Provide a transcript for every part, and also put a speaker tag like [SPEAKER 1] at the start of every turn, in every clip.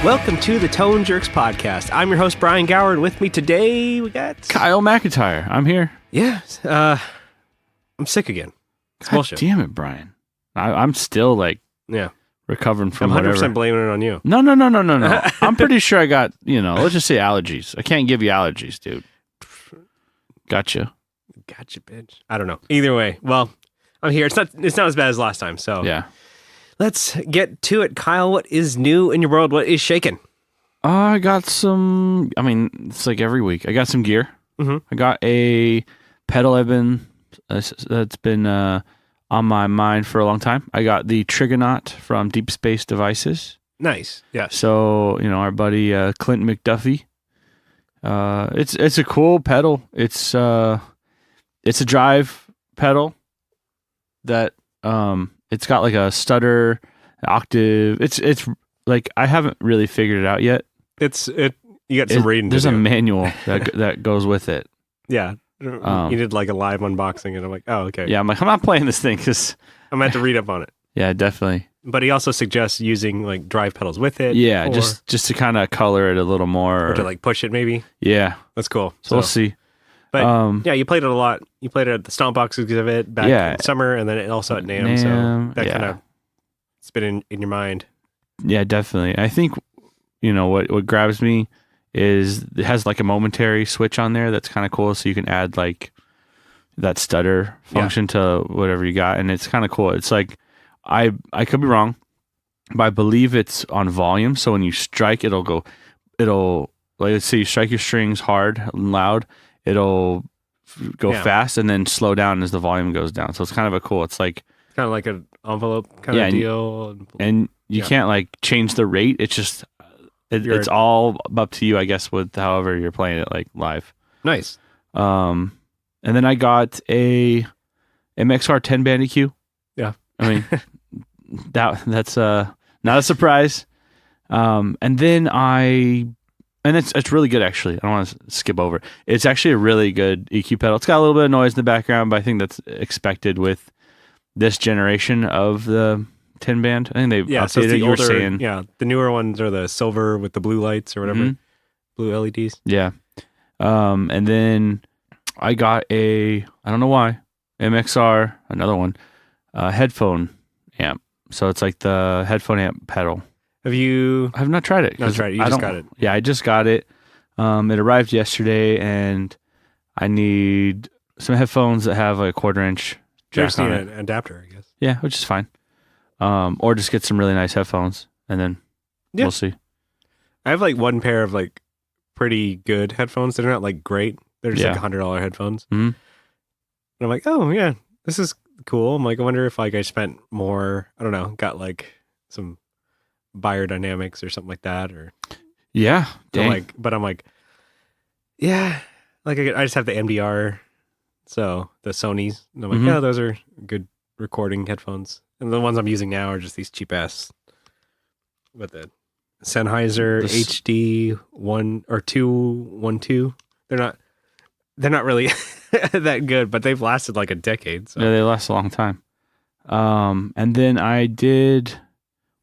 [SPEAKER 1] Welcome to the Tone Jerks podcast. I'm your host, Brian Gower, and with me today we got...
[SPEAKER 2] Kyle McIntyre. I'm here.
[SPEAKER 1] Yeah, I'm sick again. It's
[SPEAKER 2] God
[SPEAKER 1] bullshit.
[SPEAKER 2] damn it, Brian. I'm still recovering from
[SPEAKER 1] I'm 100%
[SPEAKER 2] whatever.
[SPEAKER 1] blaming it on you.
[SPEAKER 2] No. I'm pretty sure I got, let's just say allergies. I can't give you allergies, dude. Gotcha,
[SPEAKER 1] bitch. I don't know. Either way, well, I'm here. It's not as bad as last time, so...
[SPEAKER 2] Yeah.
[SPEAKER 1] Let's get to it. Kyle, what is new in your world? What is shaking?
[SPEAKER 2] I got some, it's like every week. I got some gear.
[SPEAKER 1] Mm-hmm.
[SPEAKER 2] I got a pedal that's been on my mind for a long time. I got the Trigonaut from Deep Space Devices.
[SPEAKER 1] Nice. Yes.
[SPEAKER 2] So, our buddy Clint McDuffie. It's a cool pedal. It's a drive pedal that it's got like a stutter, octave. It's like I haven't really figured it out yet.
[SPEAKER 1] You got some reading.
[SPEAKER 2] There's
[SPEAKER 1] to do.
[SPEAKER 2] a manual that goes with it.
[SPEAKER 1] Yeah. You did like a live unboxing, and I'm like, oh, okay.
[SPEAKER 2] Yeah, I'm not playing this thing because
[SPEAKER 1] I'm going to have to read up on it.
[SPEAKER 2] Yeah, definitely.
[SPEAKER 1] But he also suggests using like drive pedals with it.
[SPEAKER 2] Yeah, just to kind of color it a little more.
[SPEAKER 1] Or to like push it maybe.
[SPEAKER 2] Yeah.
[SPEAKER 1] That's cool.
[SPEAKER 2] So we'll see.
[SPEAKER 1] But yeah, you played it a lot. You played it at the Stomp Box exhibit back in summer, and then also at NAMM. So that kind of it's been in your mind.
[SPEAKER 2] Yeah, definitely. I think what grabs me is it has like a momentary switch on there that's kind of cool, so you can add like that stutter function to whatever you got, and it's kind of cool. It's like I could be wrong, but I believe it's on volume. So when you strike, it'll like, let's say you strike your strings hard and loud. It'll go fast and then slow down as the volume goes down. So it's kind of it's like
[SPEAKER 1] kind of like an envelope kind of deal.
[SPEAKER 2] And you can't like change the rate. It's just it's all up to you, I guess, with however you're playing it like live.
[SPEAKER 1] Nice.
[SPEAKER 2] And then I got a MXR 10 band EQ.
[SPEAKER 1] Yeah.
[SPEAKER 2] That's not a surprise. And then and it's really good, actually. I don't want to skip over. It's actually a really good EQ pedal. It's got a little bit of noise in the background, but I think that's expected with this generation of the 10 band. I think they updated
[SPEAKER 1] so it's the
[SPEAKER 2] you
[SPEAKER 1] older,
[SPEAKER 2] were saying.
[SPEAKER 1] Yeah, the newer ones are the silver with the blue lights or whatever, blue LEDs.
[SPEAKER 2] Yeah. And then I got I don't know why, MXR, another one, headphone amp. So it's like the headphone amp pedal.
[SPEAKER 1] I have
[SPEAKER 2] not tried it.
[SPEAKER 1] Not tried it. You just got it.
[SPEAKER 2] Yeah, I just got it. It arrived yesterday, and I need some headphones that have a 1/4-inch jack on it.
[SPEAKER 1] An adapter, I guess.
[SPEAKER 2] Yeah, which is fine. Or just get some really nice headphones, and then we'll see.
[SPEAKER 1] I have like one pair of like pretty good headphones. They're not like great. They're just like $100 headphones.
[SPEAKER 2] Mm-hmm.
[SPEAKER 1] And I'm like, oh yeah, this is cool. I'm like, I wonder if like I spent more. I don't know. Got like some biodynamics or something like that, or but I'm like, yeah, like I just have the MDR, so the Sony's, and I'm like, yeah, those are good recording headphones, and the ones I'm using now are just these cheap ass with the Sennheiser HD 1 or 212. They're not really that good, but they've lasted like a decade. So.
[SPEAKER 2] Yeah, they last a long time. And then I did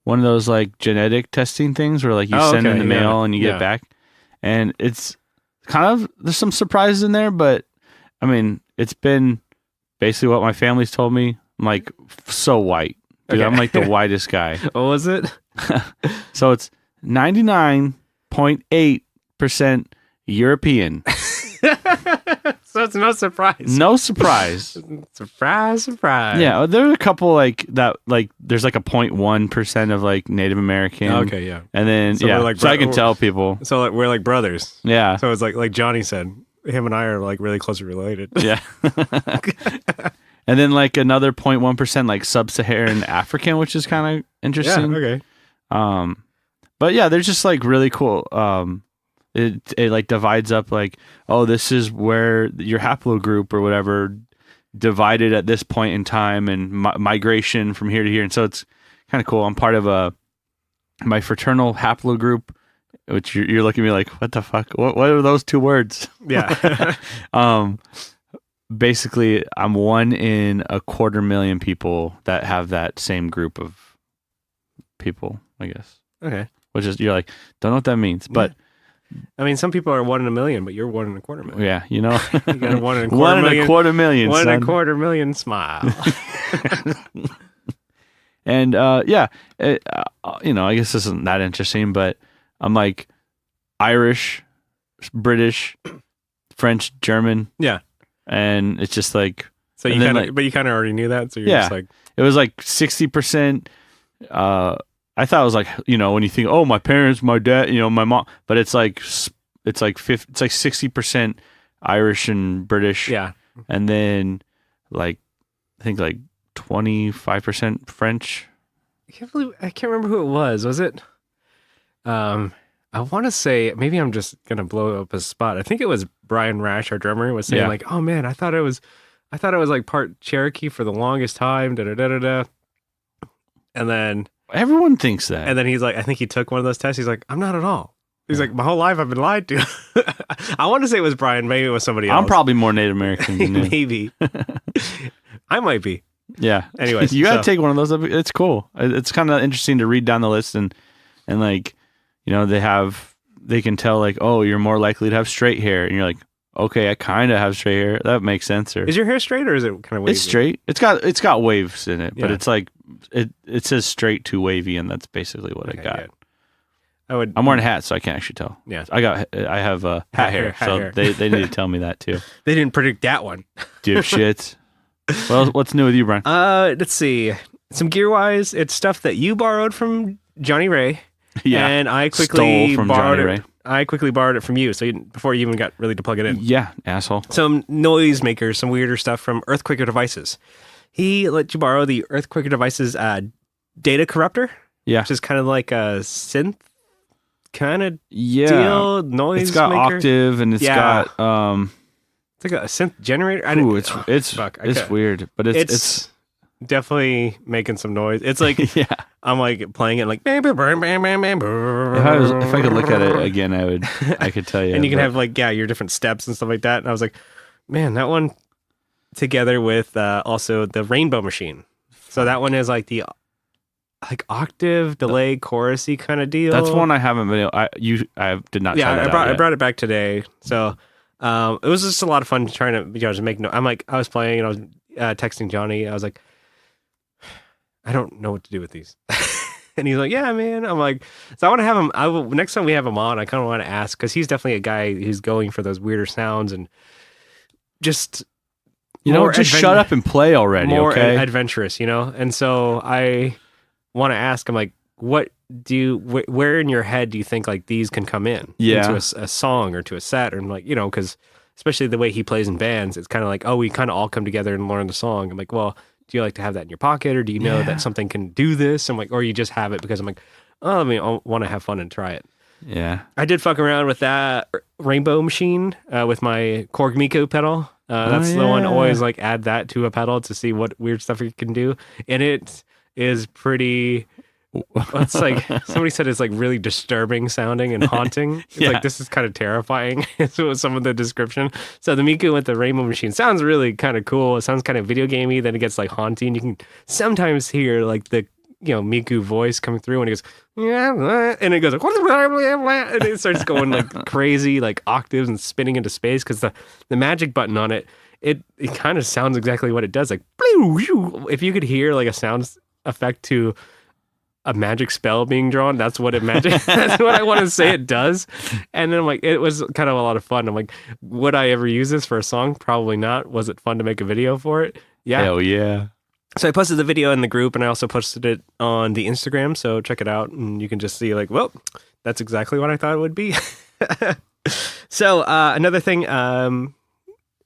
[SPEAKER 2] one of those like genetic testing things where like you send in the mail and you get it back. And it's kind of, there's some surprises in there, but it's been basically what my family's told me. I'm like so white. Dude, I'm like the whitest guy.
[SPEAKER 1] What was it?
[SPEAKER 2] So it's 99.8% European.
[SPEAKER 1] So it's no surprise.
[SPEAKER 2] No surprise.
[SPEAKER 1] Surprise.
[SPEAKER 2] Yeah, there are a couple like that. Like there's like a 0.1% of like Native American.
[SPEAKER 1] Okay, yeah.
[SPEAKER 2] And then so I can tell people.
[SPEAKER 1] So like, we're like brothers.
[SPEAKER 2] Yeah.
[SPEAKER 1] So it's like Johnny said, him and I are like really closely related.
[SPEAKER 2] Yeah. And then like another 0.1% like sub-Saharan African, which is kind of interesting.
[SPEAKER 1] Yeah. Okay.
[SPEAKER 2] But yeah, they're just like really cool. It like divides up like, oh, this is where your haplogroup or whatever divided at this point in time and migration from here to here. And so it's kind of cool. I'm part of my fraternal haplogroup, which you're looking at me like, what the fuck? What are those two words?
[SPEAKER 1] Yeah.
[SPEAKER 2] Basically, I'm one in 250,000 people that have that same group of people, I guess.
[SPEAKER 1] Okay.
[SPEAKER 2] which is, you're like, don't know what that means. But
[SPEAKER 1] I mean, some people are 1 in a million, but you're 1 in a quarter million.
[SPEAKER 2] yeah, you know,
[SPEAKER 1] you got a 1 in a quarter
[SPEAKER 2] one
[SPEAKER 1] million.
[SPEAKER 2] and a quarter million.
[SPEAKER 1] One
[SPEAKER 2] son.
[SPEAKER 1] and a quarter million smile.
[SPEAKER 2] And you know, I guess this isn't that interesting, but I'm like Irish, British, French, German.
[SPEAKER 1] Yeah.
[SPEAKER 2] And it's just like,
[SPEAKER 1] so you kind of, but you kind of already knew that. So you're just like,
[SPEAKER 2] it was like 60%. I thought it was like, you know, when you think, oh, my parents, my dad, you know, my mom, but it's like 60% Irish and British.
[SPEAKER 1] Yeah.
[SPEAKER 2] And then like, I think like 25% French.
[SPEAKER 1] I can't remember who it was. Was it? I want to say, maybe I'm just going to blow up a spot. I think it was Brian Rash, our drummer, was saying like, oh man, I thought it was like part Cherokee for the longest time. Da da da da da. And then
[SPEAKER 2] everyone thinks that.
[SPEAKER 1] And then he's like, I think he took one of those tests. He's like, I'm not at all. He's like, my whole life I've been lied to. I want to say it was Brian. Maybe it was somebody else.
[SPEAKER 2] I'm probably more Native American than you.
[SPEAKER 1] Maybe. I might be.
[SPEAKER 2] Yeah.
[SPEAKER 1] Anyways.
[SPEAKER 2] You got to take one of those. It's cool. It's kind of interesting to read down the list and like, you know, they can tell like, oh, you're more likely to have straight hair. And you're like, okay, I kind of have straight hair. That makes sense. Or
[SPEAKER 1] is your hair straight or is it kind of wavy?
[SPEAKER 2] It's straight. It's got waves in it, but it's like, it says straight to wavy, and that's basically what I got.
[SPEAKER 1] Good.
[SPEAKER 2] I'm wearing a hat, so I can't actually tell.
[SPEAKER 1] Yeah.
[SPEAKER 2] I have hat hair, so they need to tell me that too.
[SPEAKER 1] They didn't predict that one.
[SPEAKER 2] Dipshits. Well, what's new with you, Brian?
[SPEAKER 1] Let's see. Some gear wise, it's stuff that you borrowed from Johnny Ray. Yeah. And I quickly borrowed it from you. So before you even got really to plug it in.
[SPEAKER 2] Yeah, asshole.
[SPEAKER 1] Some noisemakers, some weirder stuff from Earthquaker Devices. He let you borrow the Earthquaker Devices data corruptor. Yeah. Which is kind of like a synth kind of deal. Noise.
[SPEAKER 2] It's got octave and it's got
[SPEAKER 1] it's like a synth generator.
[SPEAKER 2] It's weird, but it's
[SPEAKER 1] definitely making some noise. It's like I'm like playing it like bam,
[SPEAKER 2] if I could look at it again, I could tell you.
[SPEAKER 1] And you can have like your different steps and stuff like that. And I was like, man, that one together with also the Rainbow Machine. So that one is like the octave delay chorusy kind of deal.
[SPEAKER 2] That's one I haven't been. I did not.
[SPEAKER 1] Yeah, I brought it back today. So it was just a lot of fun trying to just make. I was playing and I was texting Johnny. I was like, I don't know what to do with these. And he's like, yeah, man. I'm like, so I want to have him. Next time we have him on, I kind of want to ask because he's definitely a guy who's going for those weirder sounds and just.
[SPEAKER 2] Just shut up and play already.
[SPEAKER 1] More
[SPEAKER 2] okay?
[SPEAKER 1] Adventurous, And so I want to ask him, like, what where in your head do you think like these can come in?
[SPEAKER 2] Yeah.
[SPEAKER 1] Into a song or to a set, or like, because especially the way he plays in bands, it's kind of like, oh, we kind of all come together and learn the song. I'm like, well, do you like to have that in your pocket, or do you know that something can do this? I'm like, or you just have it because I'm like, oh, I want to have fun and try it.
[SPEAKER 2] Yeah.
[SPEAKER 1] I did fuck around with that Rainbow Machine with my Korg Miko pedal. That's the one. Always like add that to a pedal to see what weird stuff it can do, and it is pretty. It's like somebody said it's like really disturbing sounding and haunting. It's like this is kind of terrifying. So some of the description. So the Miku with the Rainbow Machine sounds really kind of cool. It sounds kind of video gamey. Then it gets like haunting. You can sometimes hear like the Miku voice coming through, and he goes and it goes like, and it starts going like crazy, like octaves and spinning into space because the magic button on it kind of sounds exactly what it does. Like if you could hear like a sound effect to a magic spell being drawn, that's what that's what I want to say it does. And then I'm like, it was kind of a lot of fun. I'm like, would I ever use this for a song? Probably not. Was it fun to make a video for it? Yeah.
[SPEAKER 2] Hell yeah.
[SPEAKER 1] So I posted the video in the group, and I also posted it on the Instagram. So check it out, and you can just see like, well, that's exactly what I thought it would be. So another thing,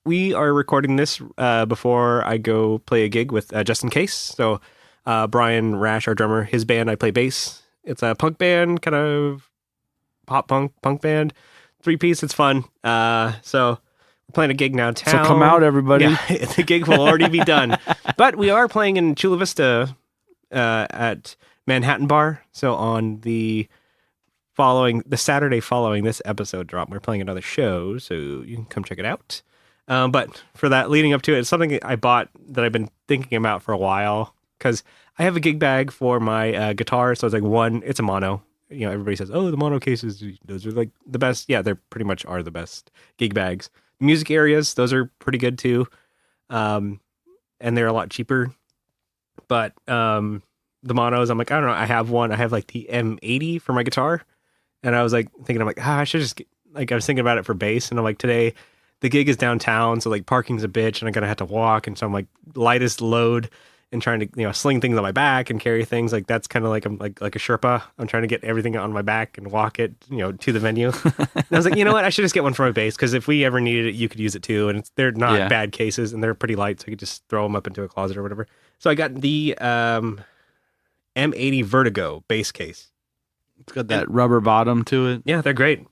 [SPEAKER 1] we are recording this before I go play a gig with Just In Case. So Brian Rash, our drummer, his band, I play bass. It's a punk band, kind of pop punk band, 3-piece. It's fun. So we're playing a gig now town.
[SPEAKER 2] So come out, everybody.
[SPEAKER 1] Yeah, the gig will already be done. But we are playing in Chula Vista at Manhattan Bar. So on the Saturday following this episode drop, we're playing another show. So you can come check it out. But for that, leading up to it, it's something I bought that I've been thinking about for a while. Because I have a gig bag for my guitar. So it's like it's a mono. everybody says, oh, the mono cases, those are like the best. Yeah, they're pretty much are the best gig bags. Music areas, those are pretty good too. And they're a lot cheaper. But the monos, I'm like, I don't know. I have one. I have like the M80 for my guitar. And I was like thinking, I'm like, I should just I was thinking about it for bass. And I'm like, today the gig is downtown. So like parking's a bitch and I'm going to have to walk. And so I'm like lightest load and trying to, sling things on my back and carry things. Like that's kind of like, I'm like a Sherpa. I'm trying to get everything on my back and walk it, to the venue. And I was like, you know what? I should just get one for my bass. Cause if we ever needed it, you could use it too. And they're not bad cases and they're pretty light. So I could just throw them up into a closet or whatever. So I got the M80 Vertigo bass case.
[SPEAKER 2] It's got that rubber bottom to it.
[SPEAKER 1] Yeah, they're great.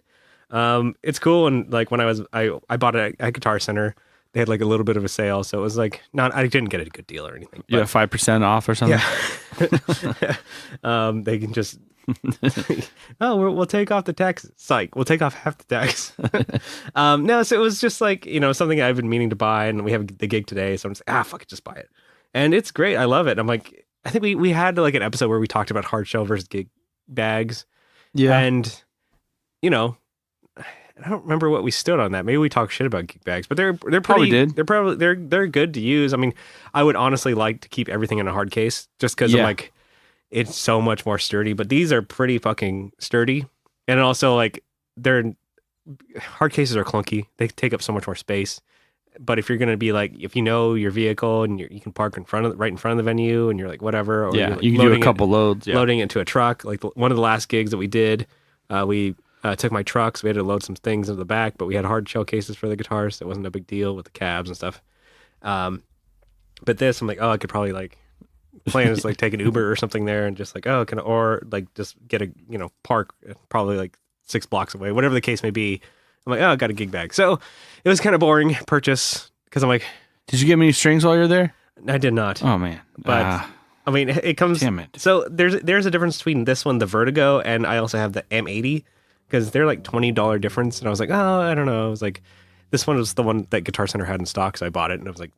[SPEAKER 1] It's cool. And like when I bought it at Guitar Center, they had like a little bit of a sale. So it was like, I didn't get a good deal or anything.
[SPEAKER 2] Yeah, 5% off or something.
[SPEAKER 1] Yeah. They can just, we'll take off the tax. Psych. We'll take off half the tax. No, so it was just like, something I've been meaning to buy and we have the gig today. So I'm just like, fuck it, just buy it. And it's great. I love it. I'm like, I think we had like an episode where we talked about hardshell versus gig bags. Yeah. And, I don't remember what we stood on that. Maybe we talked shit about gig bags, but they're
[SPEAKER 2] probably did.
[SPEAKER 1] They're good to use. I mean, I would honestly like to keep everything in a hard case just because I'm like, it's so much more sturdy, but these are pretty fucking sturdy. And also like hard cases are clunky. They take up so much more space. But if you're going to be like, if your vehicle and you can park right in front of the venue and you're like, whatever. Or
[SPEAKER 2] you
[SPEAKER 1] like
[SPEAKER 2] can do a couple loads. Yeah.
[SPEAKER 1] Loading it into a truck. Like one of the last gigs that we did, we took my truck, so we had to load some things into the back, but we had hard shell cases for the guitars, so it wasn't a big deal with the cabs and stuff. But this, I'm like, I could probably like plan is like take an Uber or something there and just like, or like just get a, park probably like 6 blocks away, whatever the case may be. I'm like, I got a gig bag. So it was kind of boring purchase because I'm like,
[SPEAKER 2] did you get many strings while you're there?
[SPEAKER 1] I did not.
[SPEAKER 2] Oh man.
[SPEAKER 1] But I mean, it comes.
[SPEAKER 2] Damn it.
[SPEAKER 1] So there's a difference between this one, the Vertigo, and I also have the M80 because they're like $20 difference. And I was like, I don't know. I was like, this one was the one that Guitar Center had in stock, so I bought it, and it was like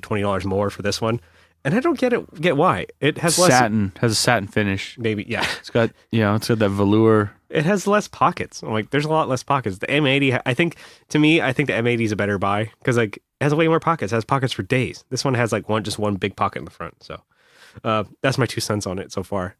[SPEAKER 1] $20 more for this one. And I don't get why. It has
[SPEAKER 2] satin, has a satin finish.
[SPEAKER 1] Maybe, yeah.
[SPEAKER 2] It's got that velour.
[SPEAKER 1] It has less pockets. I'm like, there's a lot less pockets. The M80, I think the M80 is a better buy because like it has way more pockets. It has pockets for days. This one has like one big pocket in the front. So that's my 2 cents on it so far.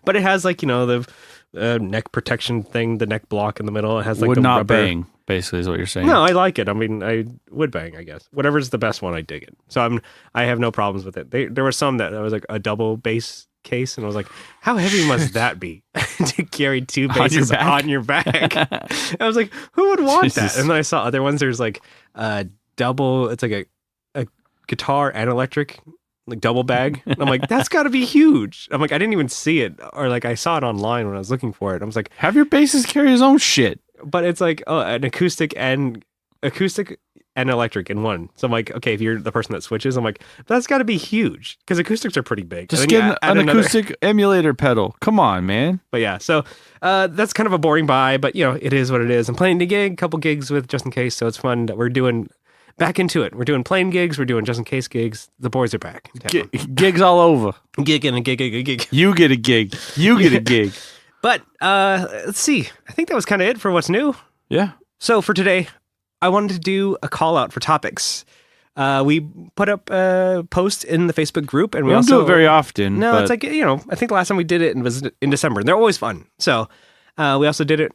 [SPEAKER 1] But it has like the neck protection thing, the neck block in the middle. It has like
[SPEAKER 2] would
[SPEAKER 1] the
[SPEAKER 2] not
[SPEAKER 1] rubber.
[SPEAKER 2] Bang. Basically, is what you're saying.
[SPEAKER 1] No, I like it. I mean, I would bang, I guess. Whatever's the best one, I dig it. So I have no problems with it. There were some that was like a double bass case, and I was like, how heavy must that be to carry 2 basses on your back? I was like, who would want that? And then I saw other ones. There's like a double. It's like a guitar and electric, like double bag. And I'm like, that's got to be huge. I'm like, I didn't even see it, or like I saw it online when I was looking for it. I was like,
[SPEAKER 2] have your bassist carry his own shit.
[SPEAKER 1] But it's like an acoustic and electric in one. So I'm like, okay, if you're the person that switches, I'm like, that's got to be huge because acoustics are pretty big.
[SPEAKER 2] Just get an acoustic emulator pedal. Come on, man.
[SPEAKER 1] But yeah, so that's kind of a boring buy, but it is what it is. I'm playing the gig, a couple gigs with Just In Case, so it's fun that we're doing back into it. We're doing playing gigs, we're doing Just In Case gigs. The boys are back.
[SPEAKER 2] Gigs all over.
[SPEAKER 1] Gig and a gig.
[SPEAKER 2] You get a gig. You get a gig.
[SPEAKER 1] But let's see. I think that was kind of it for what's new.
[SPEAKER 2] Yeah.
[SPEAKER 1] So for today, I wanted to do a call out for topics. We put up a post in the Facebook group, and we
[SPEAKER 2] don't
[SPEAKER 1] also
[SPEAKER 2] do it very often.
[SPEAKER 1] No, it's like I think the last time we did it was in December. And they're always fun. So we also did it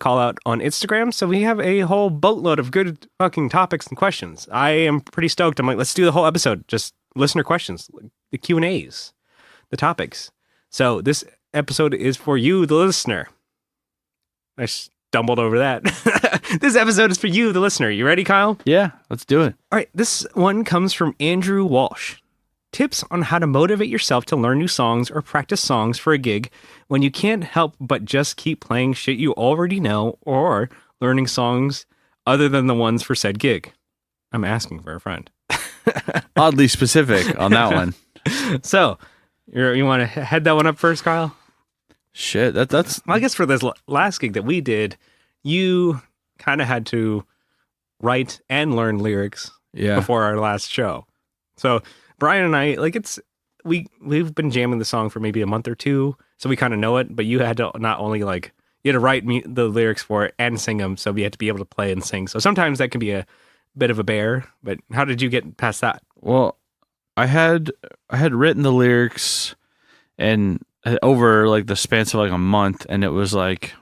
[SPEAKER 1] call out on Instagram. So we have a whole boatload of good fucking topics and questions. I am pretty stoked. I'm like, let's do the whole episode, just listener questions, the Q&As, the topics. So this episode is for you, the listener. I stumbled over that. This episode is for you, the listener. You ready, Kyle?
[SPEAKER 2] Yeah, let's do it.
[SPEAKER 1] All right, this one comes from Andrew Walsh. Tips on how to motivate yourself to learn new songs or practice songs for a gig when you can't help but just keep playing shit you already know or learning songs other than the ones for said gig. I'm asking for a friend.
[SPEAKER 2] Oddly specific on that one.
[SPEAKER 1] So, you want to head that one up first, Kyle?
[SPEAKER 2] Shit, that's...
[SPEAKER 1] Well, I guess for this last gig that we did, you kind of had to write and learn lyrics before our last show. So Brian and I, like we've been jamming the song for maybe a month or two, so we kind of know it. But you had to not only like you had to write the lyrics for it and sing them, so we had to be able to play and sing. So sometimes that can be a bit of a bear. But how did you get past that?
[SPEAKER 2] Well, I had written the lyrics and over like the span of like a month, and it was like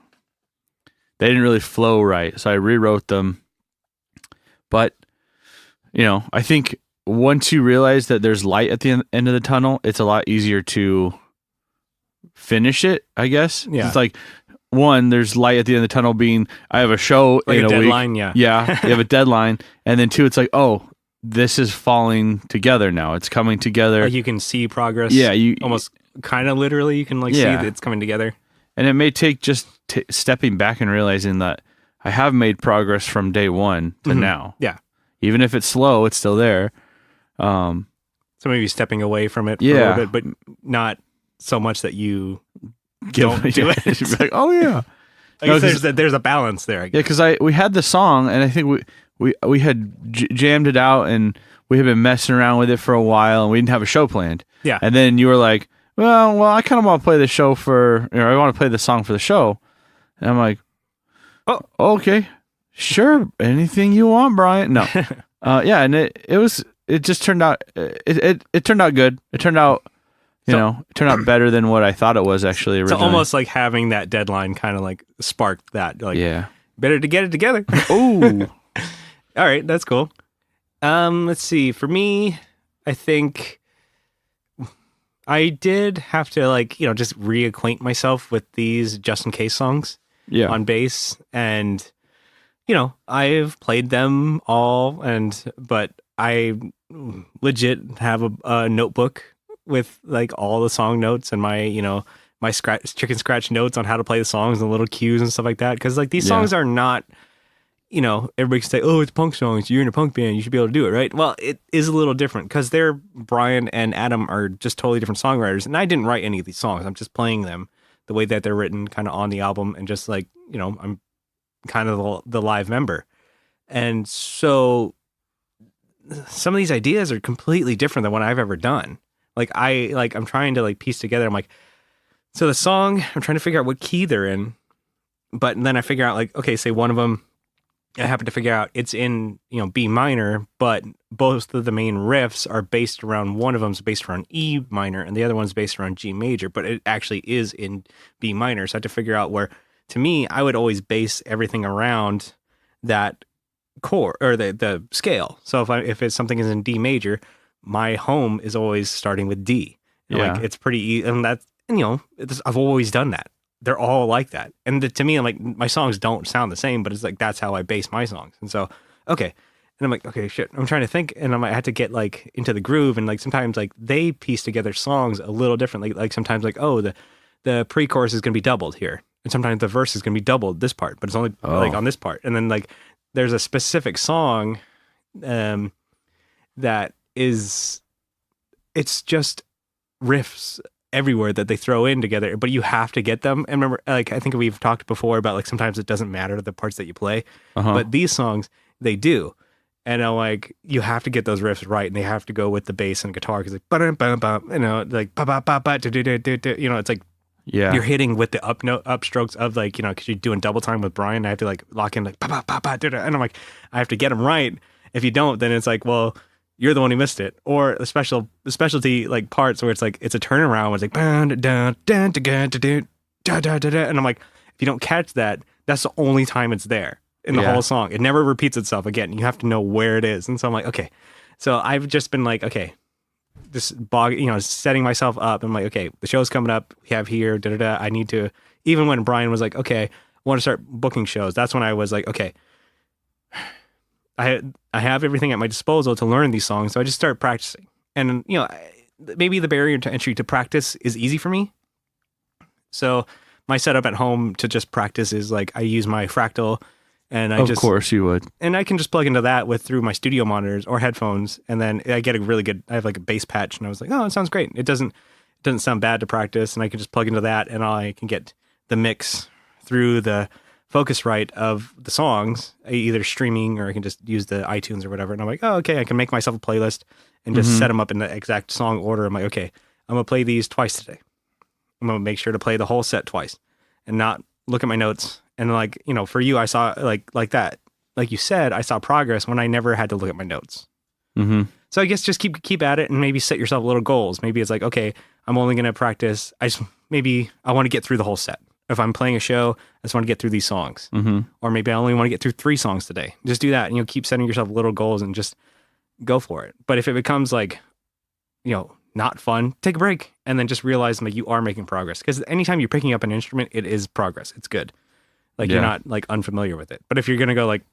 [SPEAKER 2] they didn't really flow right, so I rewrote them. But I think once you realize that there's light at the end of the tunnel, it's a lot easier to finish it, I guess.
[SPEAKER 1] Yeah.
[SPEAKER 2] It's like, one, there's light at the end of the tunnel being, I have a show
[SPEAKER 1] like
[SPEAKER 2] in
[SPEAKER 1] a deadline,
[SPEAKER 2] week.
[SPEAKER 1] yeah.
[SPEAKER 2] Yeah, you have a deadline. And then two, it's like, oh, this is falling together now. It's coming together.
[SPEAKER 1] Like you can see progress.
[SPEAKER 2] Yeah. You
[SPEAKER 1] almost kind of literally, you can like see that it's coming together.
[SPEAKER 2] And it may take just stepping back and realizing that I have made progress from day one to now.
[SPEAKER 1] Yeah.
[SPEAKER 2] Even if it's slow, it's still there.
[SPEAKER 1] So maybe stepping away from it for a little bit, but not so much that you don't do it.
[SPEAKER 2] You'd be like, oh yeah.
[SPEAKER 1] I guess there's a balance there. I guess.
[SPEAKER 2] Yeah, because we had the song, and I think we had jammed it out, and we had been messing around with it for a while, and we didn't have a show planned.
[SPEAKER 1] Yeah.
[SPEAKER 2] And then you were like, well, I kind of want to play the show I want to play the song for the show. And I'm like, oh, okay, sure, anything you want, Brian. No, yeah, and it just turned out it turned out good. It turned out it turned out better than what I thought it was actually originally.
[SPEAKER 1] So almost like having that deadline kind of like sparked that. Like, better to get it together.
[SPEAKER 2] Ooh,
[SPEAKER 1] all right, that's cool. Let's see. For me, I think I did have to just reacquaint myself with these just in case songs on bass. And, I've played them all but I legit have a notebook with like all the song notes and my, my chicken scratch notes on how to play the songs and little cues and stuff like that. Cause like these songs are not, everybody can say, oh, it's punk songs. You're in a punk band. You should be able to do it, right? Well, it is a little different because Brian and Adam are just totally different songwriters. And I didn't write any of these songs. I'm just playing them the way that they're written kind of on the album. And just like, I'm kind of the live member. And so some of these ideas are completely different than what I've ever done. I'm trying to piece together. I'm like, so the song, I'm trying to figure out what key they're in. But then I figure out okay, say one of them, I happen to figure out it's in, B minor, but both of the main riffs are based around, one of them's based around E minor and the other one's based around G major, but it actually is in B minor. So I had to figure out where, to me, I would always base everything around that chord or the scale. So if it's something is in D major, my home is always starting with D. It's pretty easy. And that's, I've always done that. They're all like that. And to me, I'm like, my songs don't sound the same, but it's like, that's how I base my songs. And so, okay. And I'm like, okay, shit. I'm trying to think. And I had to get into the groove. And sometimes they piece together songs a little differently. Like sometimes oh, the pre-chorus is going to be doubled here. And sometimes the verse is going to be doubled this part, but it's only on this part. And then there's a specific song that is, it's just riffs everywhere that they throw in together, but you have to get them. And remember, I think we've talked before about sometimes it doesn't matter the parts that you play, but these songs, they do. And I'm like, you have to get those riffs right, and they have to go with the bass and guitar because it's like you're hitting with the upstrokes of because you're doing double time with Brian. I have to lock in and I'm like, I have to get them right. If you don't, then it's like, well, you're the one who missed it. Or the specialty parts where it's it's a turnaround where it's and I'm like, if you don't catch that, that's the only time it's there in the whole song. It never repeats itself again. You have to know where it is. And so I'm like, okay. So I've just been okay, just setting myself up. I'm like, okay, the show's coming up. We have here, I need to, even when Brian was like, okay, I want to start booking shows. That's when I was like, okay, I have everything at my disposal to learn these songs. So I just start practicing. And, maybe the barrier to entry to practice is easy for me. So my setup at home to just practice is I use my Fractal, and
[SPEAKER 2] of course you would.
[SPEAKER 1] And I can just plug into that through my studio monitors or headphones. And then I get I have a bass patch, and I was like, oh, it sounds great. It doesn't sound bad to practice. And I can just plug into that, and I can get the mix through the Focusrite of the songs, either streaming or I can just use the iTunes or whatever. And I'm like, oh, okay, I can make myself a playlist and just set them up in the exact song order. I'm like, okay, I'm going to play these twice today. I'm going to make sure to play the whole set twice and not look at my notes. And like, you know, for you, I saw like that, like you said, I saw progress when I never had to look at my notes.
[SPEAKER 2] Mm-hmm.
[SPEAKER 1] So I guess just keep at it and maybe set yourself little goals. Maybe it's like, okay, I'm only going to practice. I want to get through the whole set. If I'm playing a show, I just want to get through these songs.
[SPEAKER 2] Mm-hmm.
[SPEAKER 1] Or maybe I only want to get through 3 songs today. Just do that. And keep setting yourself little goals and just go for it. But if it becomes like, not fun, take a break and then just realize like you are making progress. Because anytime you're picking up an instrument, it is progress. It's good. Like you're not like unfamiliar with it. But if you're going to go like,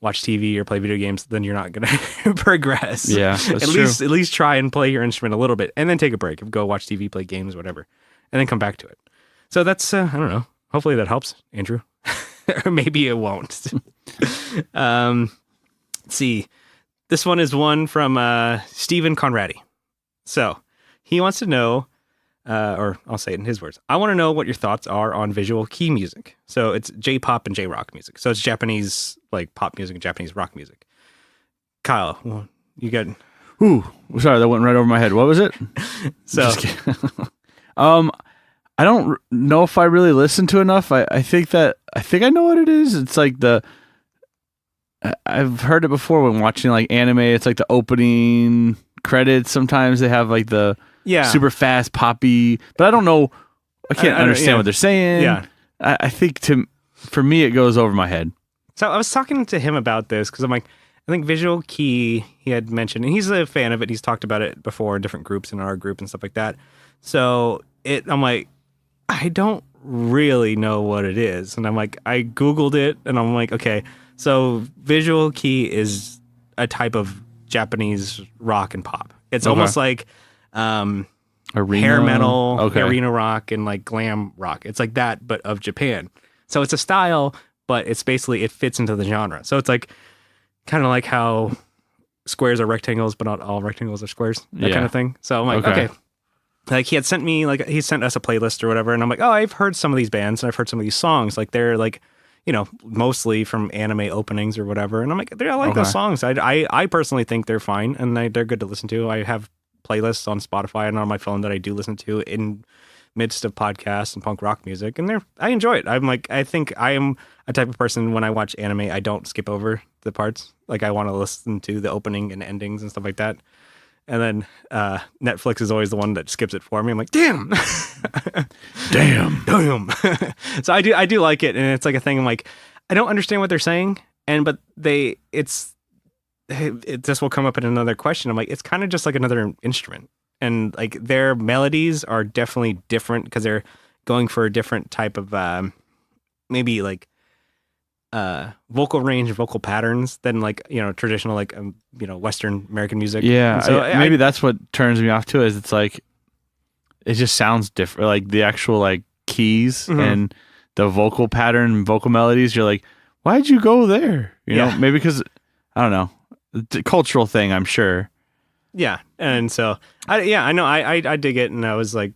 [SPEAKER 1] watch TV or play video games, then you're not going to progress.
[SPEAKER 2] Yeah, that's
[SPEAKER 1] at least try and play your instrument a little bit and then take a break. Go watch TV, play games, whatever, and then come back to it. So that's, I don't know. Hopefully that helps, Andrew. Or maybe it won't. Let's see. This one is one from Stephen Conradi. So he wants to know, or I'll say it in his words, I want to know what your thoughts are on visual key music. So it's J-pop and J-rock music. So it's Japanese like pop music and Japanese rock music. Kyle, you got...
[SPEAKER 2] Ooh, sorry, that went right over my head. What was it?
[SPEAKER 1] So...
[SPEAKER 2] I don't know if I really listen to enough. I think I know what it is. It's like I've heard it before when watching like anime. It's like the opening credits. Sometimes they have like the super fast poppy, but I don't know. I can't understand what they're saying.
[SPEAKER 1] Yeah.
[SPEAKER 2] I think for me, it goes over my head.
[SPEAKER 1] So I was talking to him about this because I'm like, I think visual key he had mentioned, and he's a fan of it. He's talked about it before in different groups in our group and stuff like that. So I'm like, I don't really know what it is. And I'm like, I Googled it and I'm like, okay, so visual key is a type of Japanese rock and pop. It's almost like
[SPEAKER 2] arena,
[SPEAKER 1] hair metal, arena rock, and like glam rock. It's like that, but of Japan. So it's a style, but it's basically, it fits into the genre. So it's like, kind of like how squares are rectangles, but not all rectangles are squares, that kind of thing. So I'm like, okay. Like he sent us a playlist or whatever. And I'm like, oh, I've heard some of these bands and I've heard some of these songs. Like they're like, mostly from anime openings or whatever. And I'm like, I like those songs. I personally think they're fine and they're good to listen to. I have playlists on Spotify and on my phone that I do listen to in midst of podcasts and punk rock music. And I enjoy it. I'm like, I think I am a type of person when I watch anime, I don't skip over the parts. Like I want to listen to the opening and endings and stuff like that. And then Netflix is always the one that skips it for me. I'm like, damn. Damn. So I do like it. And it's like a thing. I'm like, I don't understand what they're saying. But this will come up in another question. I'm like, it's kind of just like another instrument. And like their melodies are definitely different because they're going for a different type of maybe like vocal range, vocal patterns than like, traditional, like, Western American music.
[SPEAKER 2] Yeah.
[SPEAKER 1] So
[SPEAKER 2] maybe that's what turns me off too, is it's like, it just sounds different. Like the actual like keys and the vocal pattern, vocal melodies. You're like, why'd you go there? You know, maybe because, I don't know, the cultural thing, I'm sure.
[SPEAKER 1] Yeah. And so I know I dig it. And I was like,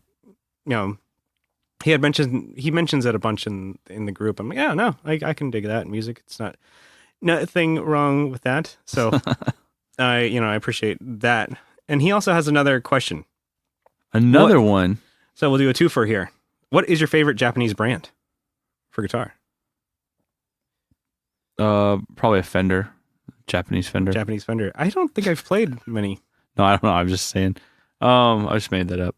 [SPEAKER 1] he mentions it a bunch in the group. I'm like, yeah, no, I can dig that music. It's nothing wrong with that. So I appreciate that. And he also has another question.
[SPEAKER 2] Another one.
[SPEAKER 1] So we'll do a twofer here. What is your favorite Japanese brand for guitar?
[SPEAKER 2] Probably a Fender. Japanese Fender.
[SPEAKER 1] Japanese Fender. I don't think I've played many.
[SPEAKER 2] No, I don't know. I'm just saying. I just made that up.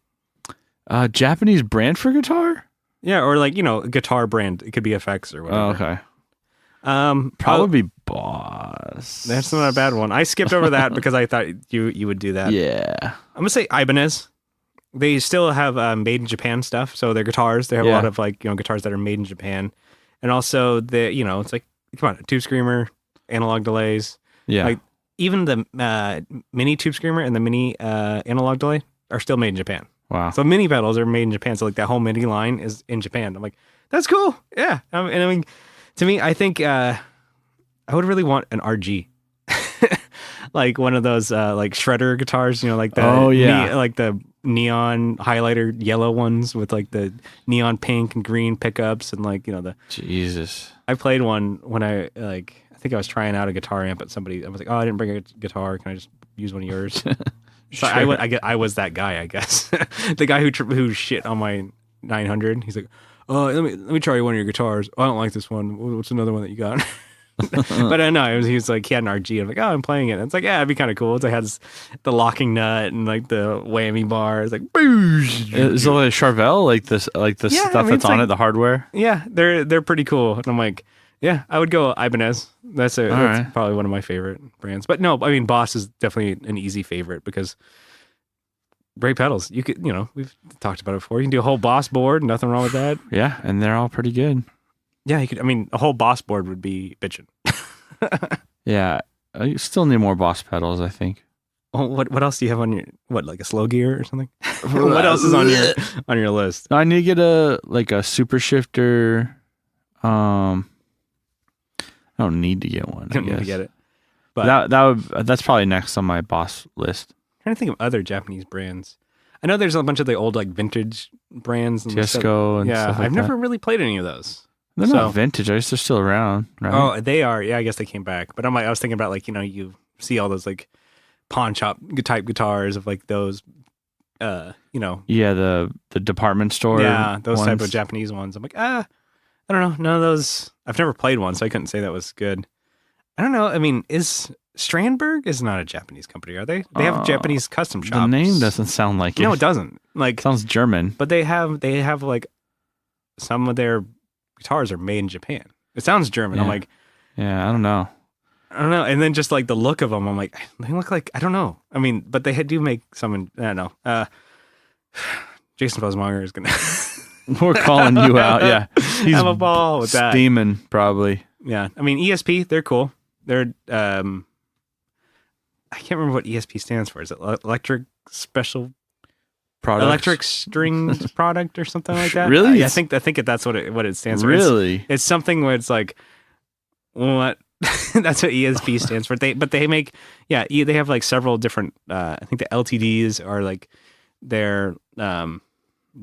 [SPEAKER 2] Japanese brand for guitar?
[SPEAKER 1] Yeah, or like, guitar brand. It could be FX or whatever.
[SPEAKER 2] Oh, okay. Probably Boss.
[SPEAKER 1] That's not a bad one. I skipped over that because I thought you would do that.
[SPEAKER 2] Yeah.
[SPEAKER 1] I'm going to say Ibanez. They still have made in Japan stuff. So their guitars, they have a lot of like, guitars that are made in Japan. And also it's like, come on, Tube Screamer, analog delays.
[SPEAKER 2] Yeah.
[SPEAKER 1] Like even the mini Tube Screamer and the mini analog delay are still made in Japan.
[SPEAKER 2] Wow.
[SPEAKER 1] So mini pedals are made in Japan. So like that whole mini line is in Japan. I'm like, that's cool. Yeah. And I mean, to me, I think I would really want an RG. Like one of those like shredder guitars, like the like the neon highlighter yellow ones with like the neon pink and green pickups and like, the
[SPEAKER 2] Jesus.
[SPEAKER 1] I played one when I think I was trying out a guitar amp at somebody. I was like, oh, I didn't bring a guitar. Can I just use one of yours? So sure. I was that guy, I guess. The guy who shit on my 900. He's like, oh, let me try one of your guitars. Oh, I don't like this one. What's another one that you got? But no, he was like, he had an RG. I'm like, oh, I'm playing it. And it's like, yeah, it'd be kind of cool. It's like has the locking nut and like the whammy bar. It's like, boosh.
[SPEAKER 2] Is it like Charvel, like this, like the stuff that's on it, the hardware?
[SPEAKER 1] Yeah, they're pretty cool. And I'm like, yeah, I would go Ibanez. That's probably one of my favorite brands. But no, I mean, Boss is definitely an easy favorite because great pedals. You could, we've talked about it before. You can do a whole Boss board. Nothing wrong with that.
[SPEAKER 2] Yeah, and they're all pretty good.
[SPEAKER 1] Yeah, you could. I mean, a whole Boss board would be bitching.
[SPEAKER 2] Yeah, you still need more Boss pedals, I think.
[SPEAKER 1] Oh, what else do you have on your like a slow gear or something? What else is on your list?
[SPEAKER 2] I need to get a super shifter. I don't need to get one.
[SPEAKER 1] You don't need to get it. But
[SPEAKER 2] that's probably next on my Boss list.
[SPEAKER 1] I'm trying to think of other Japanese brands. I know there's a bunch of the old like vintage brands.
[SPEAKER 2] Tiesco and stuff like
[SPEAKER 1] I've never really played any of those.
[SPEAKER 2] They're not vintage. I guess they're still around, right?
[SPEAKER 1] Oh, they are. Yeah, I guess they came back. But I was thinking about like, you see all those like pawn shop type guitars of like those,
[SPEAKER 2] Yeah, the department store.
[SPEAKER 1] Yeah, those type of Japanese ones. I'm like, I don't know. None of those. I've never played one, so I couldn't say that was good. I don't know. I mean, Strandberg is not a Japanese company, are they? They have Japanese custom shops.
[SPEAKER 2] The name doesn't sound like it.
[SPEAKER 1] No, it doesn't. Like,
[SPEAKER 2] sounds German.
[SPEAKER 1] But they have like some of their guitars are made in Japan. It sounds German.
[SPEAKER 2] Yeah.
[SPEAKER 1] I'm like,
[SPEAKER 2] yeah, I don't know.
[SPEAKER 1] And then just like the look of them, I'm like, they look like, I don't know. I mean, but they do make some. I don't know. Jason Fuzzmonger is gonna.
[SPEAKER 2] We're calling you out. Yeah,
[SPEAKER 1] he's have a ball with that.
[SPEAKER 2] Steaming probably.
[SPEAKER 1] Yeah, I mean ESP, they're cool. They're I can't remember what ESP stands for. Is it Electric Special
[SPEAKER 2] Products?
[SPEAKER 1] Electric Stringed Product or something like that?
[SPEAKER 2] Really?
[SPEAKER 1] I think that's what it stands for.
[SPEAKER 2] Really?
[SPEAKER 1] It's something where it's like, what? That's what ESP stands for. They make, they have like several different. I think the LTDs are like they're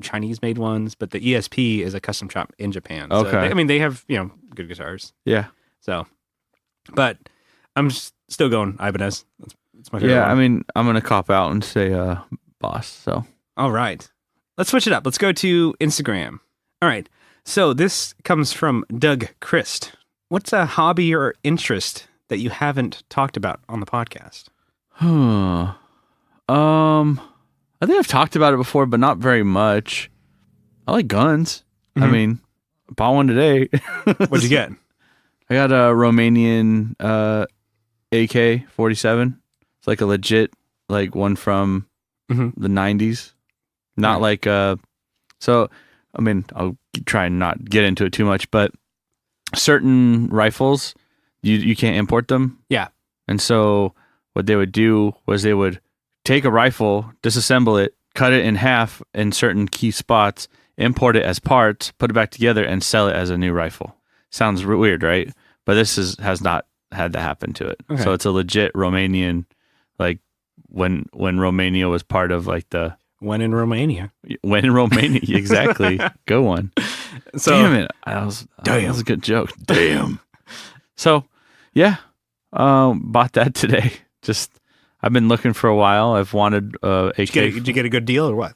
[SPEAKER 1] Chinese made ones, but the ESP is a custom shop in Japan. So
[SPEAKER 2] okay.
[SPEAKER 1] they have good guitars.
[SPEAKER 2] Yeah.
[SPEAKER 1] So, but I'm still going Ibanez. That's my favorite.
[SPEAKER 2] Yeah,
[SPEAKER 1] one.
[SPEAKER 2] I mean, I'm gonna cop out and say Boss. So.
[SPEAKER 1] All right, let's switch it up. Let's go to Instagram. All right, so this comes from Doug Christ. What's a hobby or interest that you haven't talked about on the podcast?
[SPEAKER 2] I think I've talked about it before, but not very much. I like guns. Mm-hmm. I mean, I bought one today.
[SPEAKER 1] What'd you get?
[SPEAKER 2] I got a Romanian AK-47. It's like a legit like one from the 90s. Not like so I mean, I'll try and not get into it too much, but certain rifles you can't import them.
[SPEAKER 1] Yeah.
[SPEAKER 2] And so what they would do was they would take a rifle, disassemble it, cut it in half in certain key spots, import it as parts, put it back together, and sell it as a new rifle. Sounds weird, right? But this has not had that happen to it. Okay. So it's a legit Romanian, like when Romania was part of like the...
[SPEAKER 1] When in Romania.
[SPEAKER 2] When in Romania, exactly. Go on. So, damn it. That was a good joke. Damn. So, yeah. Bought that today. I've been looking for a while. I've wanted AK.
[SPEAKER 1] Did you get a good deal or what?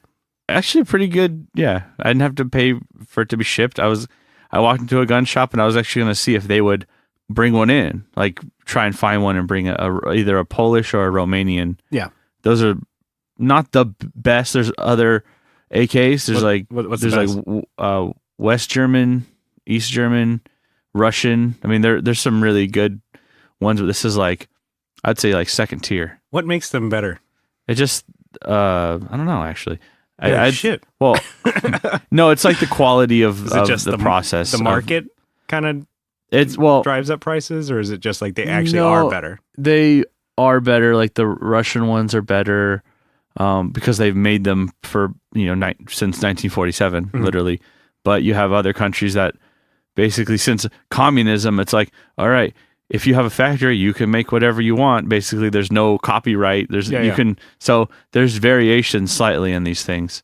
[SPEAKER 2] Actually, pretty good. Yeah. I didn't have to pay for it to be shipped. I walked into a gun shop and I was actually going to see if they would bring one in, like try and find one and bring either a Polish or a Romanian.
[SPEAKER 1] Yeah.
[SPEAKER 2] Those are not the best. There's other AKs. There's
[SPEAKER 1] what's
[SPEAKER 2] like West German, East German, Russian. I mean, there's some really good ones, but this is like, I'd say like second tier.
[SPEAKER 1] What makes them better?
[SPEAKER 2] It just, I don't know actually.
[SPEAKER 1] Shit.
[SPEAKER 2] Well, no, it's like the quality of the process.
[SPEAKER 1] The market kind of drives up prices, or is it just like they actually are better?
[SPEAKER 2] They are better. Like the Russian ones are better. Because they've made them for since 1947, literally. But you have other countries that basically, since communism, it's like, all right, if you have a factory, you can make whatever you want. Basically, there's no copyright. So there's variations slightly in these things.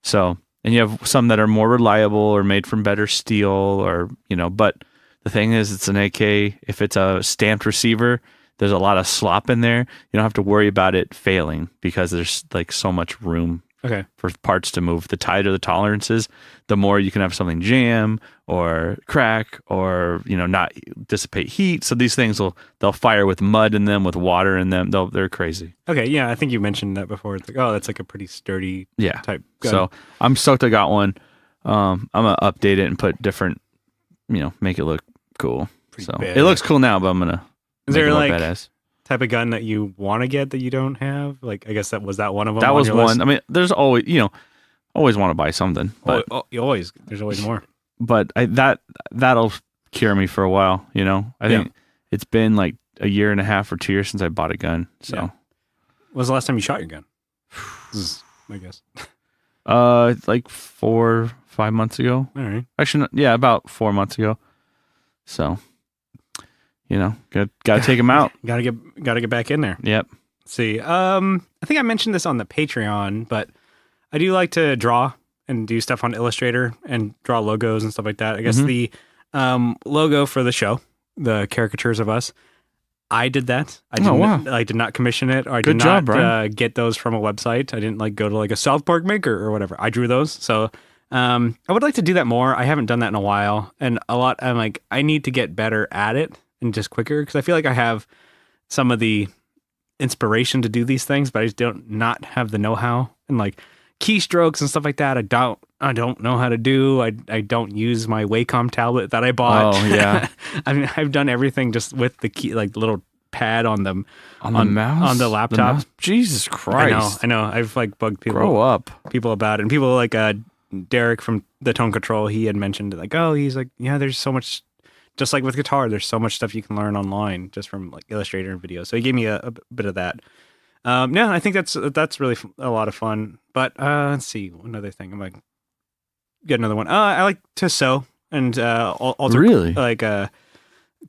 [SPEAKER 2] So, and you have some that are more reliable or made from better steel, or But the thing is, it's an AK. If it's a stamped receiver, there's a lot of slop in there. You don't have to worry about it failing because there's like so much room
[SPEAKER 1] Okay.
[SPEAKER 2] For parts to move. The tighter the tolerances, the more you can have something jam or crack or, not dissipate heat. So these things they'll fire with mud in them, with water in them. They're crazy.
[SPEAKER 1] Okay. Yeah. I think you mentioned that before. It's like, oh, that's like a pretty sturdy type gun.
[SPEAKER 2] So I'm stoked I got one. I'm going to update it and put different, make it look cool. So it looks cool now, but I'm going to
[SPEAKER 1] Is there like
[SPEAKER 2] badass.
[SPEAKER 1] Type of gun that you want to get that you don't have? Like, I guess that was one of them.
[SPEAKER 2] That was one.
[SPEAKER 1] List?
[SPEAKER 2] I mean, there's always, always want to buy something. But
[SPEAKER 1] there's always more.
[SPEAKER 2] But that'll cure me for a while. I think it's been like a year and a half or 2 years since I bought a gun. So,
[SPEAKER 1] when was the last time you shot your gun? I guess.
[SPEAKER 2] Like 4-5 months ago.
[SPEAKER 1] All right.
[SPEAKER 2] Actually, about 4 months ago. So. Got to take them out.
[SPEAKER 1] Got to get back in there.
[SPEAKER 2] Yep.
[SPEAKER 1] Let's see. I think I mentioned this on the Patreon, but I do like to draw and do stuff on Illustrator and draw logos and stuff like that. I guess the logo for the show, the caricatures of us, I did that. I did not commission it, or I did not get those from a website. I didn't go to like a South Park maker or whatever. I drew those. So I would like to do that more. I haven't done that in a while, and I'm like, I need to get better at it. And just quicker, because I feel like I have some of the inspiration to do these things, but I just don't not have the know-how and like keystrokes and stuff like that. I don't know how to do. I don't use my Wacom tablet that I bought.
[SPEAKER 2] Oh yeah.
[SPEAKER 1] I mean, I've done everything just with the key, like the little pad on the
[SPEAKER 2] mouse
[SPEAKER 1] on the laptop.
[SPEAKER 2] Jesus Christ!
[SPEAKER 1] I know. I've like bugged
[SPEAKER 2] people
[SPEAKER 1] about it, and people like Derek from the Tone Control. He had mentioned like, he's like, yeah, there's so much. Just like with guitar, there's so much stuff you can learn online just from like Illustrator and videos. So he gave me a bit of that. I think that's really a lot of fun. But let's see, another thing. I'm like, get another one. I like to sew and alter like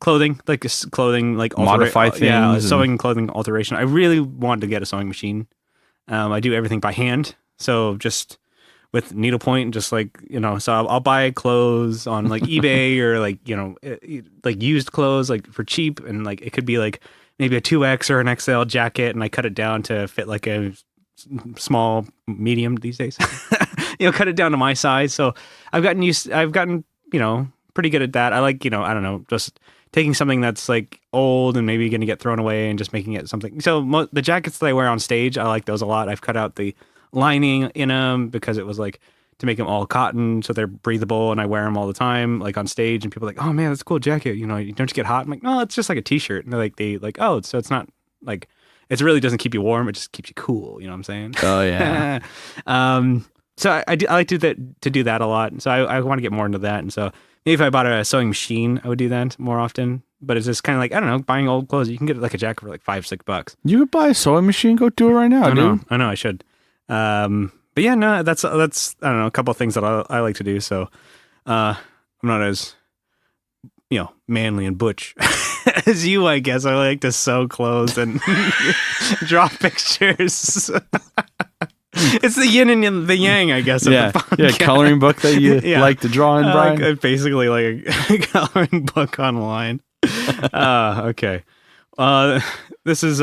[SPEAKER 1] clothing, like
[SPEAKER 2] modify things.
[SPEAKER 1] Yeah, sewing, clothing alteration. I really wanted to get a sewing machine. I do everything by hand, so just with needlepoint, just like, so I'll buy clothes on like eBay or like, like used clothes, like for cheap. And like, it could be like maybe a 2X or an XL jacket. And I cut it down to fit like a small, medium these days, cut it down to my size. So I've gotten, pretty good at that. I like, I don't know, just taking something that's like old and maybe going to get thrown away and just making it something. So the jackets that I wear on stage, I like those a lot. I've cut out the lining in them because it was like to make them all cotton so they're breathable, and I wear them all the time like on stage, and people are like, oh man, that's a cool jacket, don't you get hot? I'm like, no, it's just like a t-shirt. And they're like, oh, so it's not like, it really doesn't keep you warm, it just keeps you cool, you know what I'm saying?
[SPEAKER 2] Oh yeah.
[SPEAKER 1] So I like to do that a lot, so I want to get more into that. And so maybe if I bought a sewing machine, I would do that more often. But it's just kind of like, I don't know, buying old clothes. You can get like a jacket for like $5-6.
[SPEAKER 2] You could buy a sewing machine, go do it right now, dude.
[SPEAKER 1] I know I should. But yeah, no, that's I don't know, a couple of things that I like to do. So I'm not as manly and butch as you, I guess. I like to sew clothes and draw pictures. It's the yin and the yang, I guess.
[SPEAKER 2] Yeah, coloring book that you like to draw in, Brian.
[SPEAKER 1] Basically, like a coloring book online. Okay. This is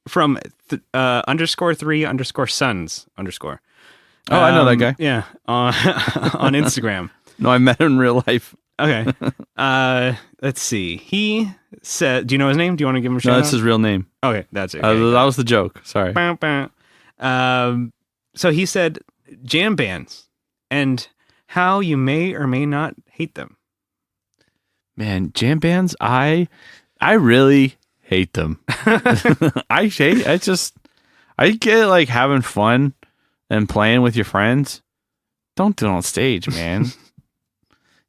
[SPEAKER 1] from _3_sons_.
[SPEAKER 2] Oh, I know that guy.
[SPEAKER 1] Yeah, on Instagram.
[SPEAKER 2] No, I met him in real life.
[SPEAKER 1] Okay. Let's see. He said, do you know his name? Do you want to give him a shout out?
[SPEAKER 2] No, that's his real name.
[SPEAKER 1] Okay, that's it.
[SPEAKER 2] Okay, that was the joke. Sorry.
[SPEAKER 1] So he said jam bands and how you may or may not hate them.
[SPEAKER 2] Man, jam bands, I really hate them. I get like having fun and playing with your friends. Don't do it on stage, man.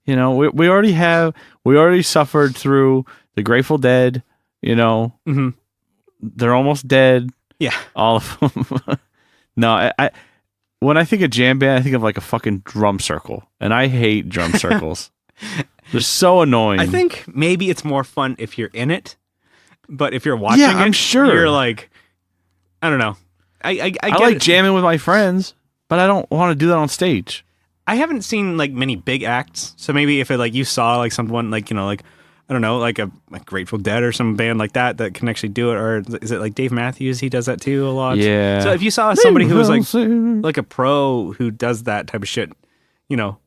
[SPEAKER 2] We already suffered through the Grateful Dead,
[SPEAKER 1] Mm-hmm.
[SPEAKER 2] They're almost dead.
[SPEAKER 1] Yeah.
[SPEAKER 2] All of them. No, I when I think of jam band, I think of like a fucking drum circle, and I hate drum circles. They're so annoying.
[SPEAKER 1] I think maybe it's more fun if you're in it, but if you're watching
[SPEAKER 2] I'm sure.
[SPEAKER 1] You're like, I don't know. I
[SPEAKER 2] like jamming with my friends, but I don't want to do that on stage.
[SPEAKER 1] I haven't seen like many big acts, so maybe if it like you saw like someone like like I don't know, like a Grateful Dead or some band like that can actually do it. Or is it like Dave Matthews? He does that too a lot.
[SPEAKER 2] Yeah.
[SPEAKER 1] So if you saw somebody who was like a pro who does that type of shit,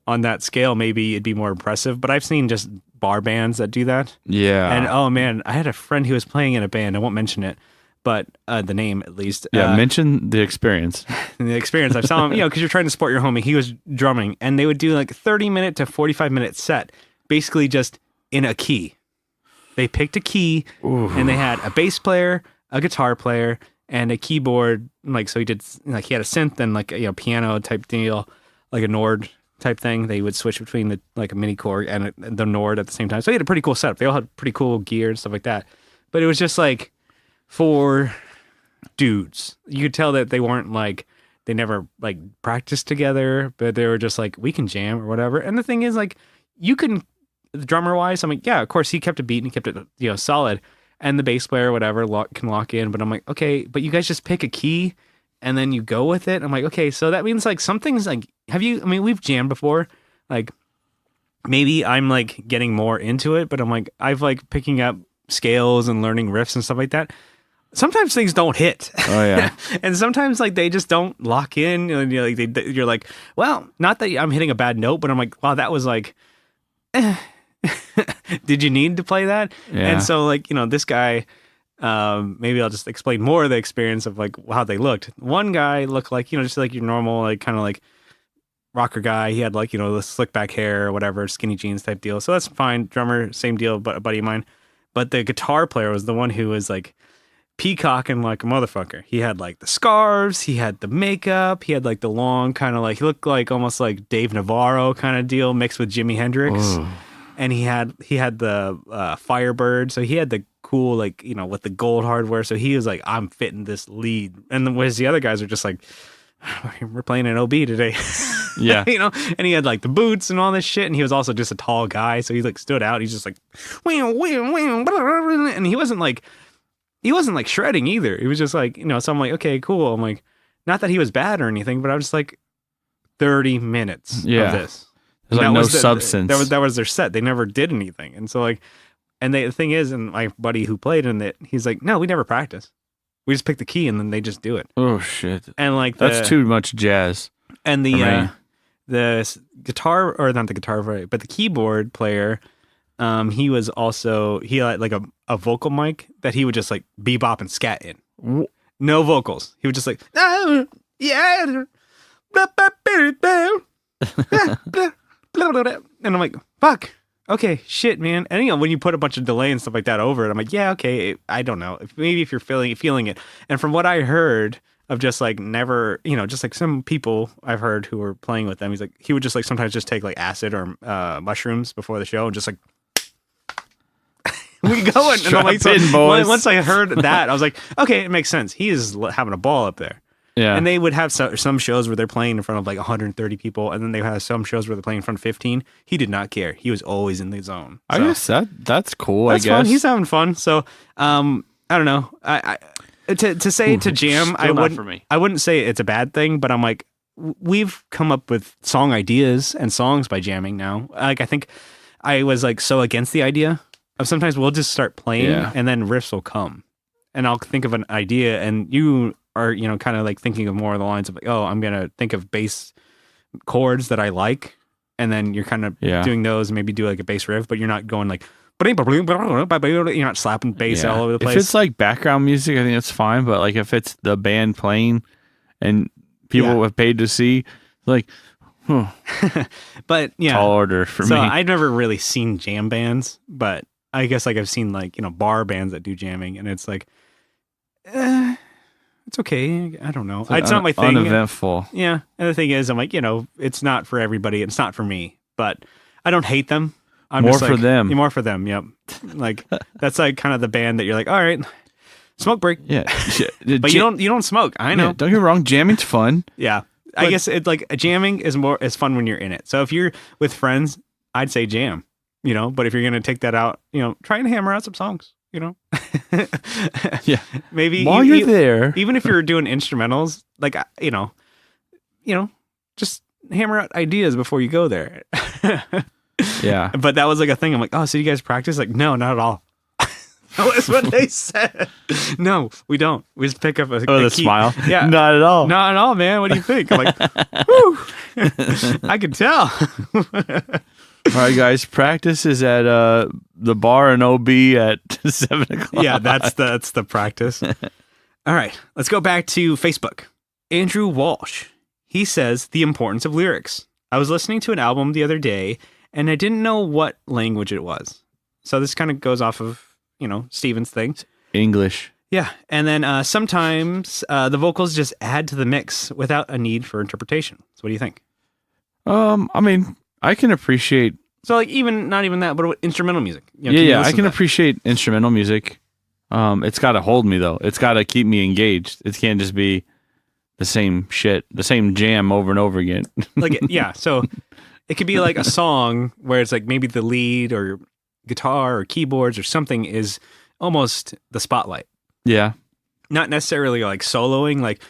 [SPEAKER 1] on that scale, maybe it'd be more impressive. But I've seen just bar bands that do that.
[SPEAKER 2] Yeah.
[SPEAKER 1] And oh man, I had a friend who was playing in a band. I won't mention it, but the name at least.
[SPEAKER 2] Yeah, mention the experience.
[SPEAKER 1] The experience. I saw him, because you're trying to support your homie. He was drumming, and they would do like 30-minute to 45-minute set, basically just in a key. They picked a key, and they had a bass player, a guitar player, and a keyboard. Like, so he did, like, he had a synth and like a piano type deal, like a Nord type thing. They would switch between a MIDI core and the Nord at the same time. So he had a pretty cool setup. They all had pretty cool gear and stuff like that. But it was just like for dudes. You could tell that they weren't like, they never like practiced together, but they were just like, we can jam or whatever. And the thing is, like, you can, drummer wise, I'm like, yeah, of course he kept a beat and he kept it, solid. And the bass player, whatever, can lock in. But I'm like, okay, but you guys just pick a key and then you go with it. I'm like, okay, so that means like something's like, we've jammed before. Like, maybe I'm like getting more into it, but I'm like, I've like picking up scales and learning riffs and stuff like that. Sometimes things don't hit.
[SPEAKER 2] Oh yeah.
[SPEAKER 1] And sometimes like they just don't lock in. And you're like, well, not that I'm hitting a bad note, but I'm like, wow, that was like, did you need to play that?
[SPEAKER 2] Yeah.
[SPEAKER 1] And so like, this guy, maybe I'll just explain more of the experience of like how they looked. One guy looked like, just like your normal, like kind of like rocker guy. He had like, the slick back hair or whatever, skinny jeans type deal. So that's fine. Drummer, same deal, but a buddy of mine. But the guitar player was the one who was like peacocking like a motherfucker. He had like the scarves, he had the makeup, he had like the long kind of like, he looked like almost like Dave Navarro kind of deal mixed with Jimi Hendrix.
[SPEAKER 2] Ooh.
[SPEAKER 1] And he had the Firebird, so he had the cool, like, with the gold hardware. So he was like, I'm fitting this lead. And then whereas the other guys are just like, we're playing an OB today.
[SPEAKER 2] Yeah.
[SPEAKER 1] And he had like the boots and all this shit. And he was also just a tall guy. So he like stood out. He's just like, and he wasn't like shredding either. He was just like, so I'm like, okay, cool. I'm like, not that he was bad or anything, but I was just like 30 minutes of this.
[SPEAKER 2] There's like no substance.
[SPEAKER 1] That was their set. They never did anything. And so like, and the thing is, and my buddy who played in it, he's like, no, we never practice. We just pick the key and then they just do it.
[SPEAKER 2] Oh shit.
[SPEAKER 1] And like
[SPEAKER 2] that's too much jazz.
[SPEAKER 1] And the guitar, or not the guitar, but the keyboard player, he had like a vocal mic that he would just like bebop and scat in. No vocals. He would just like, oh, yeah. And I'm like, fuck. Okay, shit, man. And when you put a bunch of delay and stuff like that over it, I'm like, yeah, okay. I don't know. Maybe if you're feeling it. And from what I heard of just like never, just like some people I've heard who were playing with them, he's like, he would just like sometimes just take like acid or mushrooms before the show and just like, we going. And I'm like, once I heard that, I was like, okay, it makes sense. He is having a ball up there.
[SPEAKER 2] Yeah.
[SPEAKER 1] And they would have some shows where they're playing in front of like 130 people, and then they have some shows where they're playing in front of 15. He did not care. He was always in the zone. So,
[SPEAKER 2] I guess that's cool.
[SPEAKER 1] That's
[SPEAKER 2] I guess
[SPEAKER 1] fun. He's having fun. So I don't know. To jam, I wouldn't say it's a bad thing, but I'm like, we've come up with song ideas and songs by jamming now. Like, I think I was like so against the idea of sometimes we'll just start playing and then riffs will come, and I'll think of an idea, and you are, kind of like thinking of more of the lines of like, oh, I'm going to think of bass chords that I like. And then you're kind of doing those and maybe do like a bass riff, but you're not going like, you're not slapping bass all over the place.
[SPEAKER 2] If it's like background music, I think that's fine. But like if it's the band playing and people have paid to see, like,
[SPEAKER 1] but yeah,
[SPEAKER 2] tall order for me.
[SPEAKER 1] So I've never really seen jam bands, but I guess like I've seen like, bar bands that do jamming, and it's like, it's okay. I don't know. It's not my thing.
[SPEAKER 2] Uneventful.
[SPEAKER 1] Yeah. And the thing is, I'm like, it's not for everybody. It's not for me, but I don't hate them. I'm
[SPEAKER 2] more
[SPEAKER 1] just
[SPEAKER 2] for
[SPEAKER 1] like,
[SPEAKER 2] them.
[SPEAKER 1] More for them. Yep. Like that's like kind of the band that you're like, all right, smoke break.
[SPEAKER 2] Yeah.
[SPEAKER 1] But you don't smoke. I know.
[SPEAKER 2] Yeah, don't get me wrong. Jamming's fun.
[SPEAKER 1] Yeah. I guess it's like jamming is fun when you're in it. So if you're with friends, I'd say jam, but if you're going to take that out, try and hammer out some songs.
[SPEAKER 2] Yeah.
[SPEAKER 1] Maybe
[SPEAKER 2] while you're there,
[SPEAKER 1] even if you're doing instrumentals, like just hammer out ideas before you go there.
[SPEAKER 2] Yeah.
[SPEAKER 1] But that was like a thing. I'm like, oh, so you guys practice? Like, no, not at all. That was what they said. No, we don't. We just pick up a
[SPEAKER 2] the
[SPEAKER 1] key.
[SPEAKER 2] smile.
[SPEAKER 1] Yeah.
[SPEAKER 2] Not at all.
[SPEAKER 1] Not at all, man. What do you think? I'm like, whew. I can tell.
[SPEAKER 2] All right, guys. Practice is at the bar in OB at 7:00.
[SPEAKER 1] Yeah, that's the practice. All right, let's go back to Facebook. Andrew Walsh. He says the importance of lyrics. I was listening to an album the other day, and I didn't know what language it was. So this kind of goes off of, Steven's thing.
[SPEAKER 2] English.
[SPEAKER 1] Yeah, and then sometimes the vocals just add to the mix without a need for interpretation. So what do you think?
[SPEAKER 2] I mean, I can appreciate.
[SPEAKER 1] So like not even that, but instrumental music.
[SPEAKER 2] I can appreciate instrumental music. It's got to hold me though. It's got to keep me engaged. It can't just be the same shit, the same jam over and over again.
[SPEAKER 1] So it could be like a song where it's like maybe the lead or guitar or keyboards or something is almost the spotlight.
[SPEAKER 2] Yeah.
[SPEAKER 1] Not necessarily like soloing, like,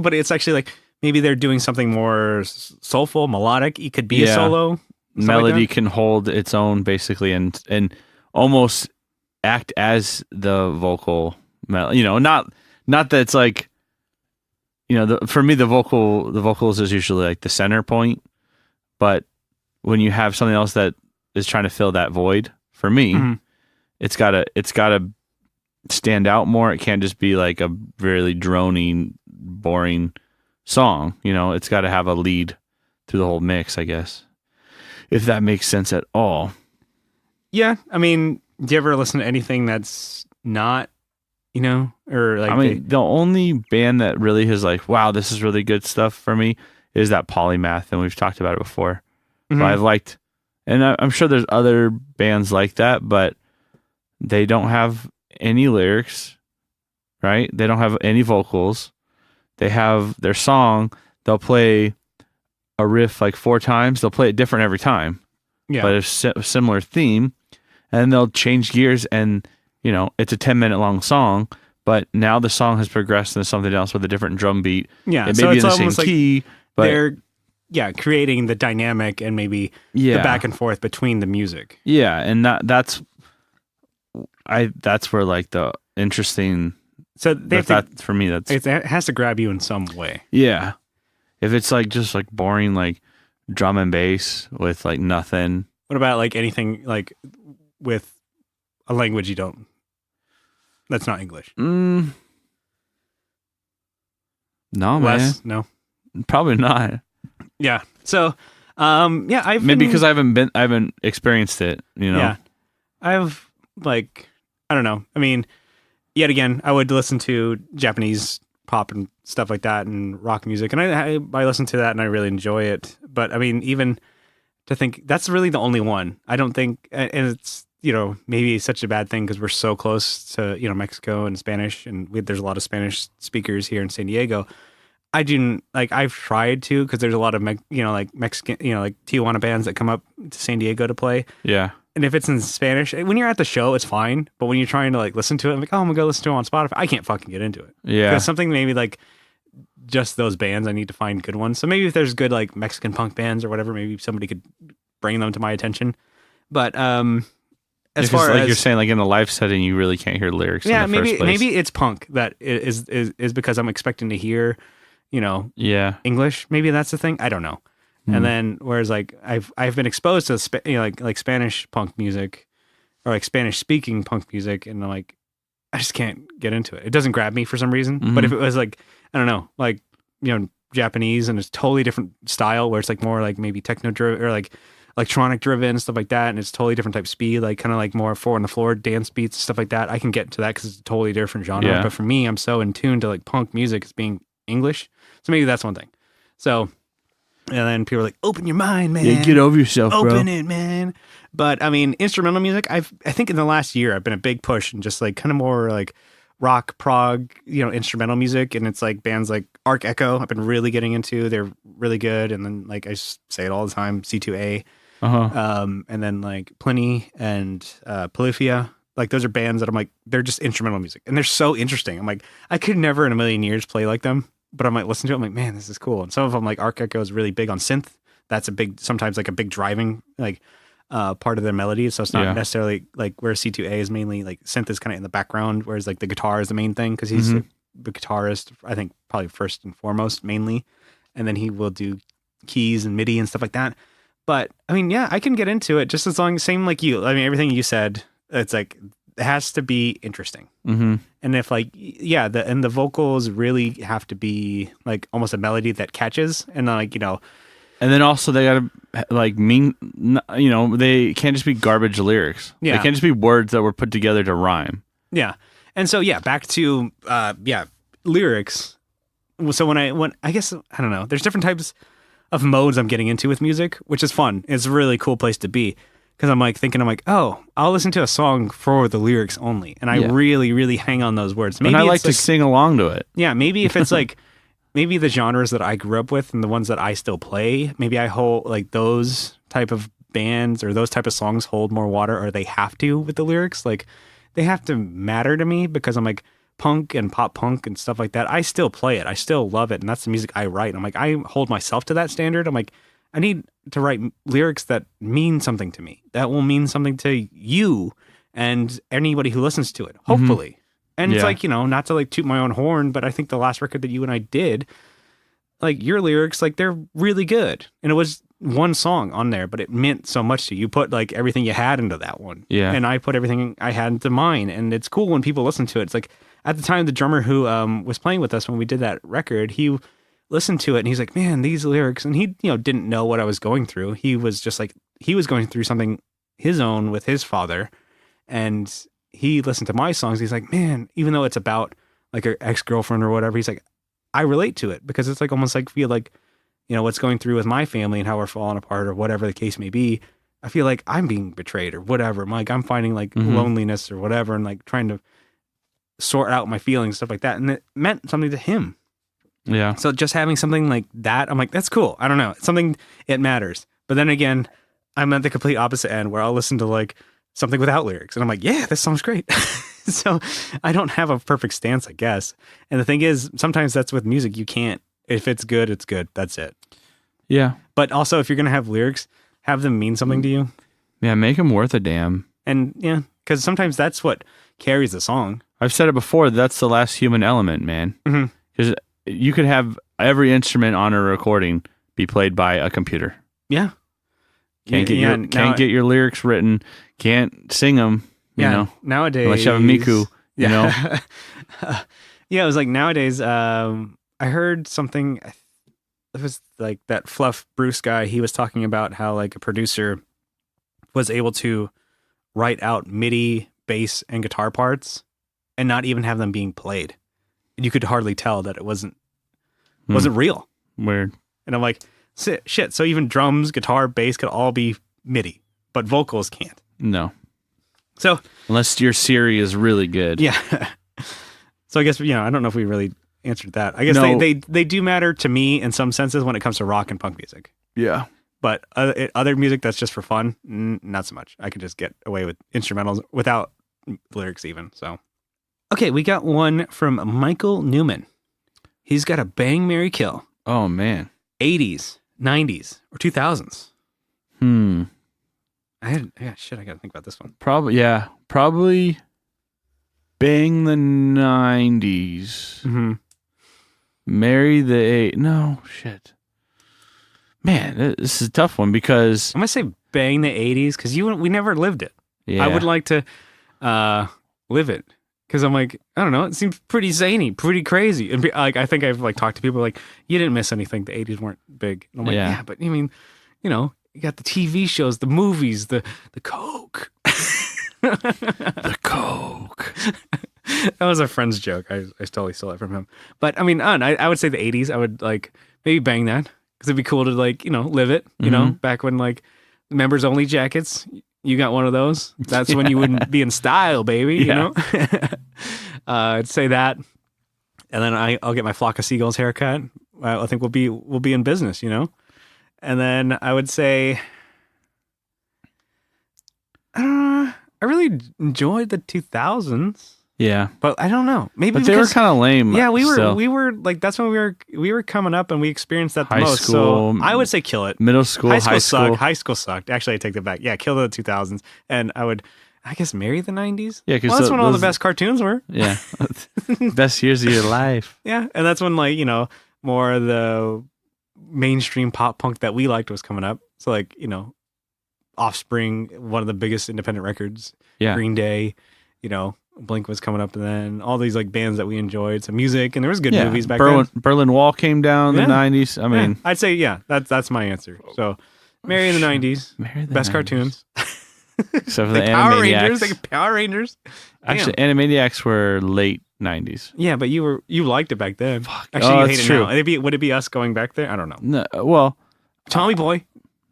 [SPEAKER 1] but it's actually like maybe they're doing something more soulful, melodic. It could be a solo.
[SPEAKER 2] Melody can hold its own basically and almost act as the vocal melody. Not that it's like, for me the vocals is usually like the center point, but when you have something else that is trying to fill that void, for me, it's gotta stand out more. It can't just be like a really droning, boring song. It's got to have a lead through the whole mix, I guess, if that makes sense at all.
[SPEAKER 1] Yeah, I mean, do you ever listen to anything that's not, or like?
[SPEAKER 2] I mean, the only band that really is like, wow, this is really good stuff for me is that Polymath, and we've talked about it before. So I've liked, and I'm sure there's other bands like that, but they don't have any lyrics, right? They don't have any vocals. They have their song. They'll play a riff like 4 times. They'll play it different every time, but it's a similar theme, and they'll change gears. And it's a 10-minute long song, but now the song has progressed into something else with a different drum beat.
[SPEAKER 1] Yeah,
[SPEAKER 2] it may be in the same key, but
[SPEAKER 1] they're creating the dynamic and maybe the back and forth between the music.
[SPEAKER 2] Yeah, and that's where like the interesting.
[SPEAKER 1] So
[SPEAKER 2] for me,
[SPEAKER 1] it has to grab you in some way.
[SPEAKER 2] Yeah, if it's like just like boring like drum and bass with like nothing.
[SPEAKER 1] What about like anything like with a language that's not English?
[SPEAKER 2] No, man.
[SPEAKER 1] No,
[SPEAKER 2] probably not.
[SPEAKER 1] Yeah. So, I've
[SPEAKER 2] maybe because I haven't experienced it.
[SPEAKER 1] Yeah, I've like, I don't know. I mean, yet again, I would listen to Japanese pop and stuff like that and rock music, and I listen to that and I really enjoy it. But I mean, even to think that's really the only one. I don't think, and it's maybe such a bad thing because we're so close to Mexico and Spanish, and there's a lot of Spanish speakers here in San Diego. I didn't like. I've tried to because there's a lot of Mexican like Tijuana bands that come up to San Diego to play.
[SPEAKER 2] Yeah.
[SPEAKER 1] And if it's in Spanish, when you're at the show, it's fine. But when you're trying to like listen to it, I'm like, oh, I'm gonna go listen to it on Spotify. I can't fucking get into it.
[SPEAKER 2] Yeah.
[SPEAKER 1] Because something maybe like just those bands, I need to find good ones. So maybe if there's good like Mexican punk bands or whatever, maybe somebody could bring them to my attention. But as far as
[SPEAKER 2] you're saying, like in a live setting, you really can't hear lyrics.
[SPEAKER 1] Yeah,
[SPEAKER 2] in the first place.
[SPEAKER 1] maybe it's punk that is because I'm expecting to hear, English. Maybe that's the thing. I don't know. And then, whereas like I've been exposed to like Spanish punk music, or like Spanish speaking punk music, and like I just can't get into it. It doesn't grab me for some reason. But if it was like I don't know, like Japanese and it's totally different style, where it's like more like maybe techno driven or like electronic driven stuff like that, and it's totally different type of speed, like kind of like more 4 on the floor dance beats stuff like that. I can get to that because it's a totally different genre.
[SPEAKER 2] Yeah.
[SPEAKER 1] But for me, I'm so in tune to like punk music as being English, so maybe that's one thing. So. And then people are like, open your mind, man.
[SPEAKER 2] Yeah, get over yourself, bro.
[SPEAKER 1] Open it, man. But, I mean, instrumental music, I think in the last year, I've been a big push and just like kind of more like rock, prog, instrumental music. And it's like bands like Arc Echo, I've been really getting into. They're really good. And then like I say it all the time, C2A. And then like Pliny and Polyphia. Like those are bands that I'm like, they're just instrumental music. And they're so interesting. I'm like, I could never in a million years play like them. But I might listen to it. I'm like, man, this is cool. And some of them, like Arc Echo, is really big on synth that's sometimes like a big driving like part of their melody. So it's not necessarily like where C2A is mainly like synth is kind of in the background, whereas like the guitar is the main thing because he's the guitarist, I think probably first and foremost mainly, and then he will do keys and MIDI and stuff like that. But I mean, yeah, I can get into it just as long, same like you. I mean, everything you said, it's like it has to be interesting. And if like, yeah, the vocals really have to be like almost a melody that catches, and like, you know,
[SPEAKER 2] and then also they gotta like mean, you know, they can't just be garbage lyrics.
[SPEAKER 1] Yeah,
[SPEAKER 2] they can't just be words that were put together to rhyme.
[SPEAKER 1] Yeah, and so yeah, back to lyrics. So when I guess I don't know, there's different types of modes I'm getting into with music, which is fun. It's a really cool place to be because I'm like, oh, I'll listen to a song for the lyrics only, and I really, really hang on those words.
[SPEAKER 2] Maybe and I like to sing along to it.
[SPEAKER 1] Yeah, maybe if it's like maybe the genres that I grew up with and the ones that I still play, maybe I hold like those type of bands or those type of songs hold more water, or they have to with the lyrics. Like they have to matter to me because I'm like, punk and pop punk and stuff like that, I still play it. I still love it. And that's the music I write. I'm like, I hold myself to that standard. I'm like, I need to write lyrics that mean something to me, that will mean something to you and anybody who listens to it, hopefully. And it's like, you know, not to like toot my own horn, but I think the last record that you and I did, like your lyrics, like they're really good. And it was one song on there, but it meant so much to you. You put like everything you had into that one. Yeah. And I put everything I had into mine. And it's cool when people listen to it. It's like, at the time, the drummer who was playing with us when we did that record, he listened to it and he's like, man, these lyrics, and he, you know, didn't know what I was going through. He was just like, he was going through something his own with his father, and he listened to my songs. He's like, man, even though it's about like an ex-girlfriend or whatever, he's like, I relate to it because it's like almost like feel like, you know, what's going through with my family and how we're falling apart or whatever the case may be. I feel like I'm being betrayed or whatever. I'm finding like loneliness or whatever, and like trying to sort out my feelings, stuff like that. And it meant something to him. Yeah. So just having something like that, I'm like, that's cool. I don't know. It's something, it matters. But then again, I'm at the complete opposite end where I'll listen to like something without lyrics. And I'm like, yeah, this song's great. So I don't have a perfect stance, I guess. And the thing is, sometimes that's with music. You can't, if it's good, it's good. That's it. Yeah. But also, if you're going to have lyrics, have them mean something to you.
[SPEAKER 2] Yeah. Make them worth a damn.
[SPEAKER 1] And yeah, because sometimes that's what carries the song.
[SPEAKER 2] I've said it before. That's the last human element, man. Because you could have every instrument on a recording be played by a computer. Yeah. Can't get your lyrics written. Can't sing them. You know,
[SPEAKER 1] nowadays,
[SPEAKER 2] unless you have a Miku. You know.
[SPEAKER 1] Yeah, it was like nowadays. I heard something. It was like that Fluff Bruce guy. He was talking about how like a producer was able to write out MIDI, bass, and guitar parts, and not even have them being played. And you could hardly tell that it wasn't real. Weird. And I'm like, shit. So even drums, guitar, bass could all be MIDI, but vocals can't.
[SPEAKER 2] No. So unless your Siri is really good.
[SPEAKER 1] Yeah. So I guess, you know, I don't know if we really answered that. I guess they do matter to me in some senses when it comes to rock and punk music. Yeah. But other music that's just for fun, not so much. I could just get away with instrumentals without lyrics even. So, okay, we got one from Michael Newman. He's got a Bang, Marry, Kill.
[SPEAKER 2] Oh, man.
[SPEAKER 1] 80s, 90s, or 2000s. I got to think about this one.
[SPEAKER 2] Probably Bang the 90s. Marry the no, shit. Man, this is a tough one because
[SPEAKER 1] I'm gonna say Bang the 80s because we never lived it. Yeah. I would like to live it because I'm like, I don't know, it seems pretty zany, pretty crazy, and like I think I've like talked to people like, you didn't miss anything. The 80s weren't big. And I'm like, yeah, but I mean, you know, you got the TV shows, the movies, the coke,
[SPEAKER 2] the coke.
[SPEAKER 1] That was a friend's joke. I totally stole it from him. But I mean, I would say the 80s. I would like maybe bang that. Because it'd be cool to like, you know, live it, you know, back when like members only jackets, you got one of those. That's when you wouldn't be in style, baby, you know? I'd say that. And then I'll get my flock of seagulls haircut. I think we'll be in business, you know? And then I would say, I really enjoyed the 2000s.
[SPEAKER 2] Yeah.
[SPEAKER 1] But I don't know. Maybe
[SPEAKER 2] but they were kind of lame.
[SPEAKER 1] Yeah, we were like, that's when we were coming up and we experienced that the
[SPEAKER 2] high
[SPEAKER 1] most.
[SPEAKER 2] School,
[SPEAKER 1] so I would say kill it.
[SPEAKER 2] Middle school, high school.
[SPEAKER 1] Sucked. High school sucked. Actually, I take that back. Yeah, kill the 2000s. And I guess marry the 90s.
[SPEAKER 2] Yeah, because
[SPEAKER 1] that's when all the best cartoons were.
[SPEAKER 2] Yeah. Best years of your life.
[SPEAKER 1] Yeah. And that's when like, more of the mainstream pop punk that we liked was coming up. So like, Offspring, one of the biggest independent records.
[SPEAKER 2] Yeah.
[SPEAKER 1] Green Day, Blink was coming up, and then all these like bands that we enjoyed, some music, and there was good movies back then.
[SPEAKER 2] Berlin Wall came down in the 90s. I mean,
[SPEAKER 1] I'd say that's my answer. So, marry in the 90s, best
[SPEAKER 2] 90s.
[SPEAKER 1] Cartoons,
[SPEAKER 2] except for the Animaniacs.
[SPEAKER 1] Power Rangers.
[SPEAKER 2] Actually, Animaniacs were late 90s.
[SPEAKER 1] Yeah, but you liked it back then.
[SPEAKER 2] Fuck.
[SPEAKER 1] Actually, you hate it
[SPEAKER 2] true.
[SPEAKER 1] now. Would it be us going back there? I don't know.
[SPEAKER 2] No, well,
[SPEAKER 1] Tommy Boy.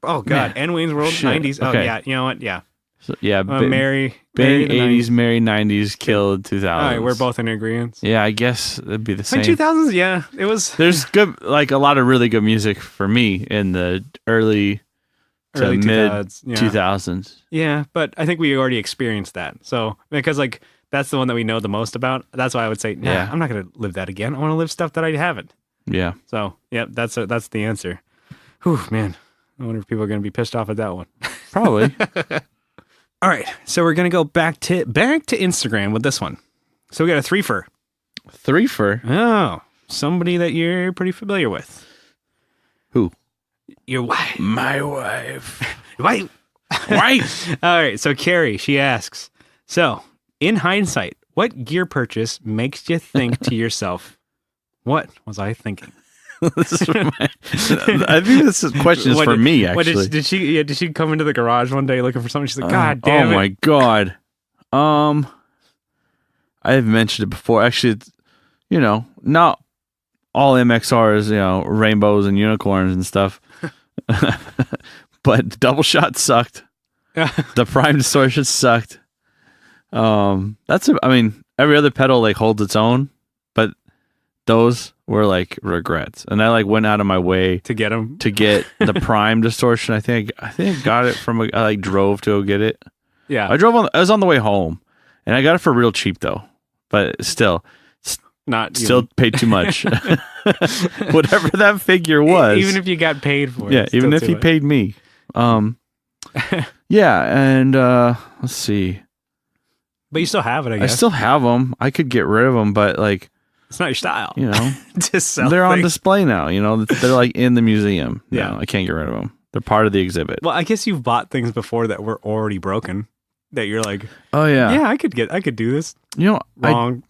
[SPEAKER 1] Oh God, and Wayne's World 90s. Oh
[SPEAKER 2] okay.
[SPEAKER 1] yeah, you know what? Yeah.
[SPEAKER 2] So, yeah,
[SPEAKER 1] marry
[SPEAKER 2] bang 80s, marry 90s, killed 2000s.
[SPEAKER 1] All right, we're both in agreement.
[SPEAKER 2] Yeah, I guess it'd be the same.
[SPEAKER 1] 2000s, yeah, it was.
[SPEAKER 2] There's good, like a lot of really good music for me in the early to mid 2000s.
[SPEAKER 1] Yeah, but I think we already experienced that. So because like that's the one that we know the most about. That's why I would say, I'm not gonna live that again. I want to live stuff that I haven't.
[SPEAKER 2] Yeah.
[SPEAKER 1] So yeah, that's the answer. Whew, man. I wonder if people are gonna be pissed off at that one.
[SPEAKER 2] Probably.
[SPEAKER 1] All right, so we're gonna go back to Instagram with this one. So we got a threefer. Oh, somebody that you're pretty familiar with.
[SPEAKER 2] Who?
[SPEAKER 1] Your wife.
[SPEAKER 2] My wife.
[SPEAKER 1] Wife. All right, so Carrie, she asks, so in hindsight, what gear purchase makes you think to yourself, what was I thinking?
[SPEAKER 2] I think this question is for me, actually.
[SPEAKER 1] Did she come into the garage one day looking for something? She's like, God damn it.
[SPEAKER 2] Oh my God. I have mentioned it before. Actually, it's, not all MXRs, rainbows and unicorns and stuff. But double shot sucked. The prime distortion sucked. Every other pedal like holds its own, but those were like regrets, and I like went out of my way
[SPEAKER 1] to get them
[SPEAKER 2] to get the prime distortion. I think I got it from I like drove to go get it.
[SPEAKER 1] Yeah,
[SPEAKER 2] I was on the way home, and I got it for real cheap though, but still paid too much. Whatever that figure was,
[SPEAKER 1] even if you got paid for it.
[SPEAKER 2] Yeah, even if he paid me. Yeah, and let's see.
[SPEAKER 1] But you still have it, I guess.
[SPEAKER 2] I still have them. I could get rid of them, but like.
[SPEAKER 1] It's not your style.
[SPEAKER 2] To sell they're on display now. They're like in the museum. Yeah. I can't get rid of them. They're part of the exhibit.
[SPEAKER 1] Well, I guess you've bought things before that were already broken that you're like,
[SPEAKER 2] oh yeah.
[SPEAKER 1] Yeah, I could do this. Wrong.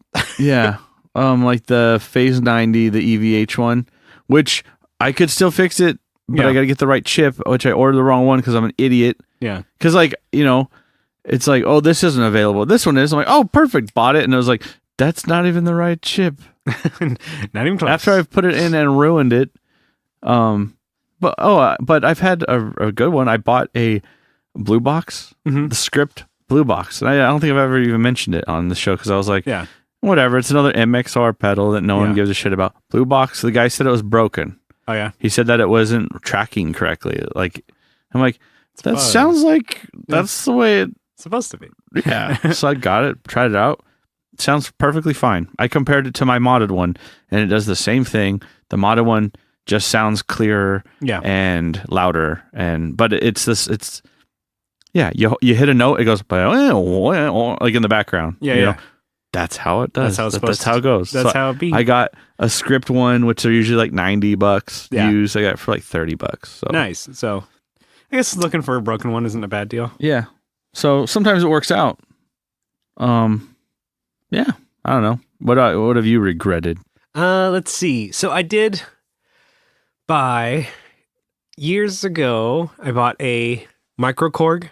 [SPEAKER 2] Like the Phase 90, the EVH one, which I could still fix it, but I got to get the right chip, which I ordered the wrong one because I'm an idiot.
[SPEAKER 1] Yeah.
[SPEAKER 2] Because it's like, oh, this isn't available. This one is. I'm like, oh, perfect. Bought it. And it was like, that's not even the right chip.
[SPEAKER 1] Not even close.
[SPEAKER 2] After I've put it in and ruined it. But I've had a good one. I bought a blue box, the script blue box. And I don't think I've ever even mentioned it on the show because I was like, whatever. It's another MXR pedal that no one gives a shit about. Blue box. The guy said it was broken.
[SPEAKER 1] Oh yeah.
[SPEAKER 2] He said that it wasn't tracking correctly. Like, I'm like, that sounds like that's the way it's
[SPEAKER 1] supposed to be.
[SPEAKER 2] Yeah. So I got it, tried it out. Sounds perfectly fine. I compared it to my modded one, and it does the same thing. The modded one just sounds clearer and louder, but it's you hit a note, it goes like in the background. That's how it does. That's how it goes.
[SPEAKER 1] That's how it be.
[SPEAKER 2] I got a script one, which are usually like $90 used. I got it for like $30. So
[SPEAKER 1] nice. So I guess looking for a broken one isn't a bad deal.
[SPEAKER 2] Yeah. So sometimes it works out. Yeah, I don't know. What have you regretted?
[SPEAKER 1] Let's see. So I did buy years ago. I bought a microKORG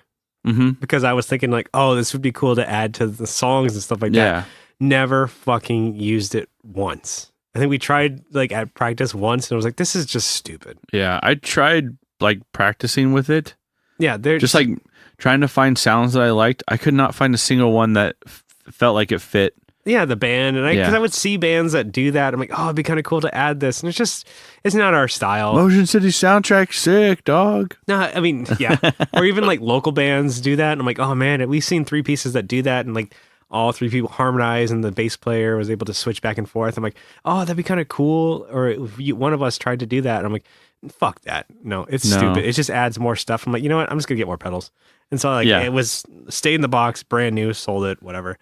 [SPEAKER 1] because I was thinking like, oh, this would be cool to add to the songs and stuff like that. Never fucking used it once. I think we tried like at practice once, and I was like, this is just stupid.
[SPEAKER 2] Yeah, I tried like practicing with it.
[SPEAKER 1] Yeah, they're
[SPEAKER 2] just like trying to find sounds that I liked. I could not find a single one that felt like it fit.
[SPEAKER 1] Yeah, the band. And because I would see bands that do that. I'm like, oh, it'd be kind of cool to add this. And it's not our style.
[SPEAKER 2] Motion City soundtrack, sick, dog.
[SPEAKER 1] No, I mean, yeah. Or even like local bands do that. And I'm like, oh man, we've seen 3 pieces that do that. And like all three people harmonize and the bass player was able to switch back and forth. I'm like, oh, that'd be kind of cool. Or if one of us tried to do that. And I'm like, fuck that. No, it's stupid. It just adds more stuff. I'm like, you know what? I'm just gonna get more pedals. And so like it was stayed in the box, brand new, sold it, whatever.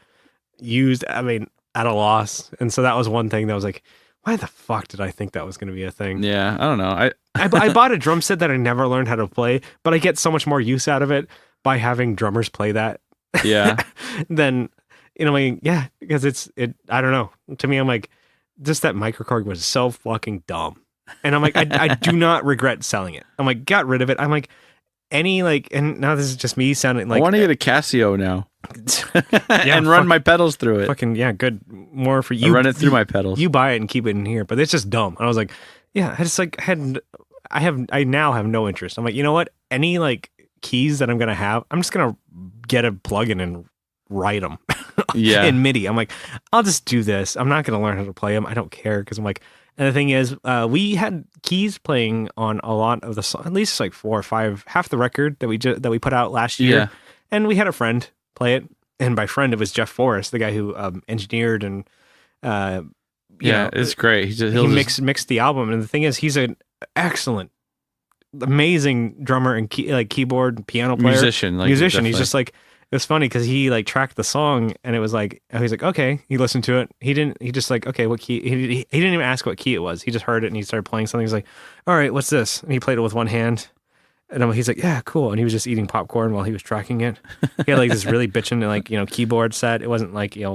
[SPEAKER 1] Used, I mean, at a loss. And so that was one thing that was like, why the fuck did I think that was going to be a thing?
[SPEAKER 2] Yeah, I don't know.
[SPEAKER 1] I bought a drum set that I never learned how to play, but I get so much more use out of it by having drummers play that.
[SPEAKER 2] Yeah.
[SPEAKER 1] Then, I mean, yeah, because I don't know. To me, I'm like, just that microKORG was so fucking dumb. And I'm like, I do not regret selling it. I'm like, got rid of it. I'm like, and now this is just me sounding like.
[SPEAKER 2] I want to get a Casio now. And run my pedals through it.
[SPEAKER 1] Fucking, yeah, good. More for you.
[SPEAKER 2] I run it through my pedals.
[SPEAKER 1] You buy it and keep it in here, but it's just dumb. And I was like, yeah, I just like I now have no interest. I'm like, you know what? Any like keys that I'm going to have, I'm just going to get a plugin and write them in MIDI. I'm like, I'll just do this. I'm not going to learn how to play them. I don't care because I'm like, and the thing is, we had keys playing on a lot of the songs, at least like 4 or 5, half the record that we put out last year.
[SPEAKER 2] Yeah.
[SPEAKER 1] And we had a friend play it. And by friend, it was Jeff Forrest, the guy who engineered and,
[SPEAKER 2] it's great.
[SPEAKER 1] He mixed the album. And the thing is, he's an excellent, amazing drummer and keyboard and piano player.
[SPEAKER 2] Musician.
[SPEAKER 1] He's just like, it was funny because he like tracked the song and it was like, he's like, okay. He listened to it. He just like, okay, what key? He didn't even ask what key it was. He just heard it and he started playing something. He's like, all right, what's this? And he played it with one hand. And he's like, yeah, cool. And he was just eating popcorn while he was tracking it. He had like this really bitchin' like, keyboard set. It wasn't like, it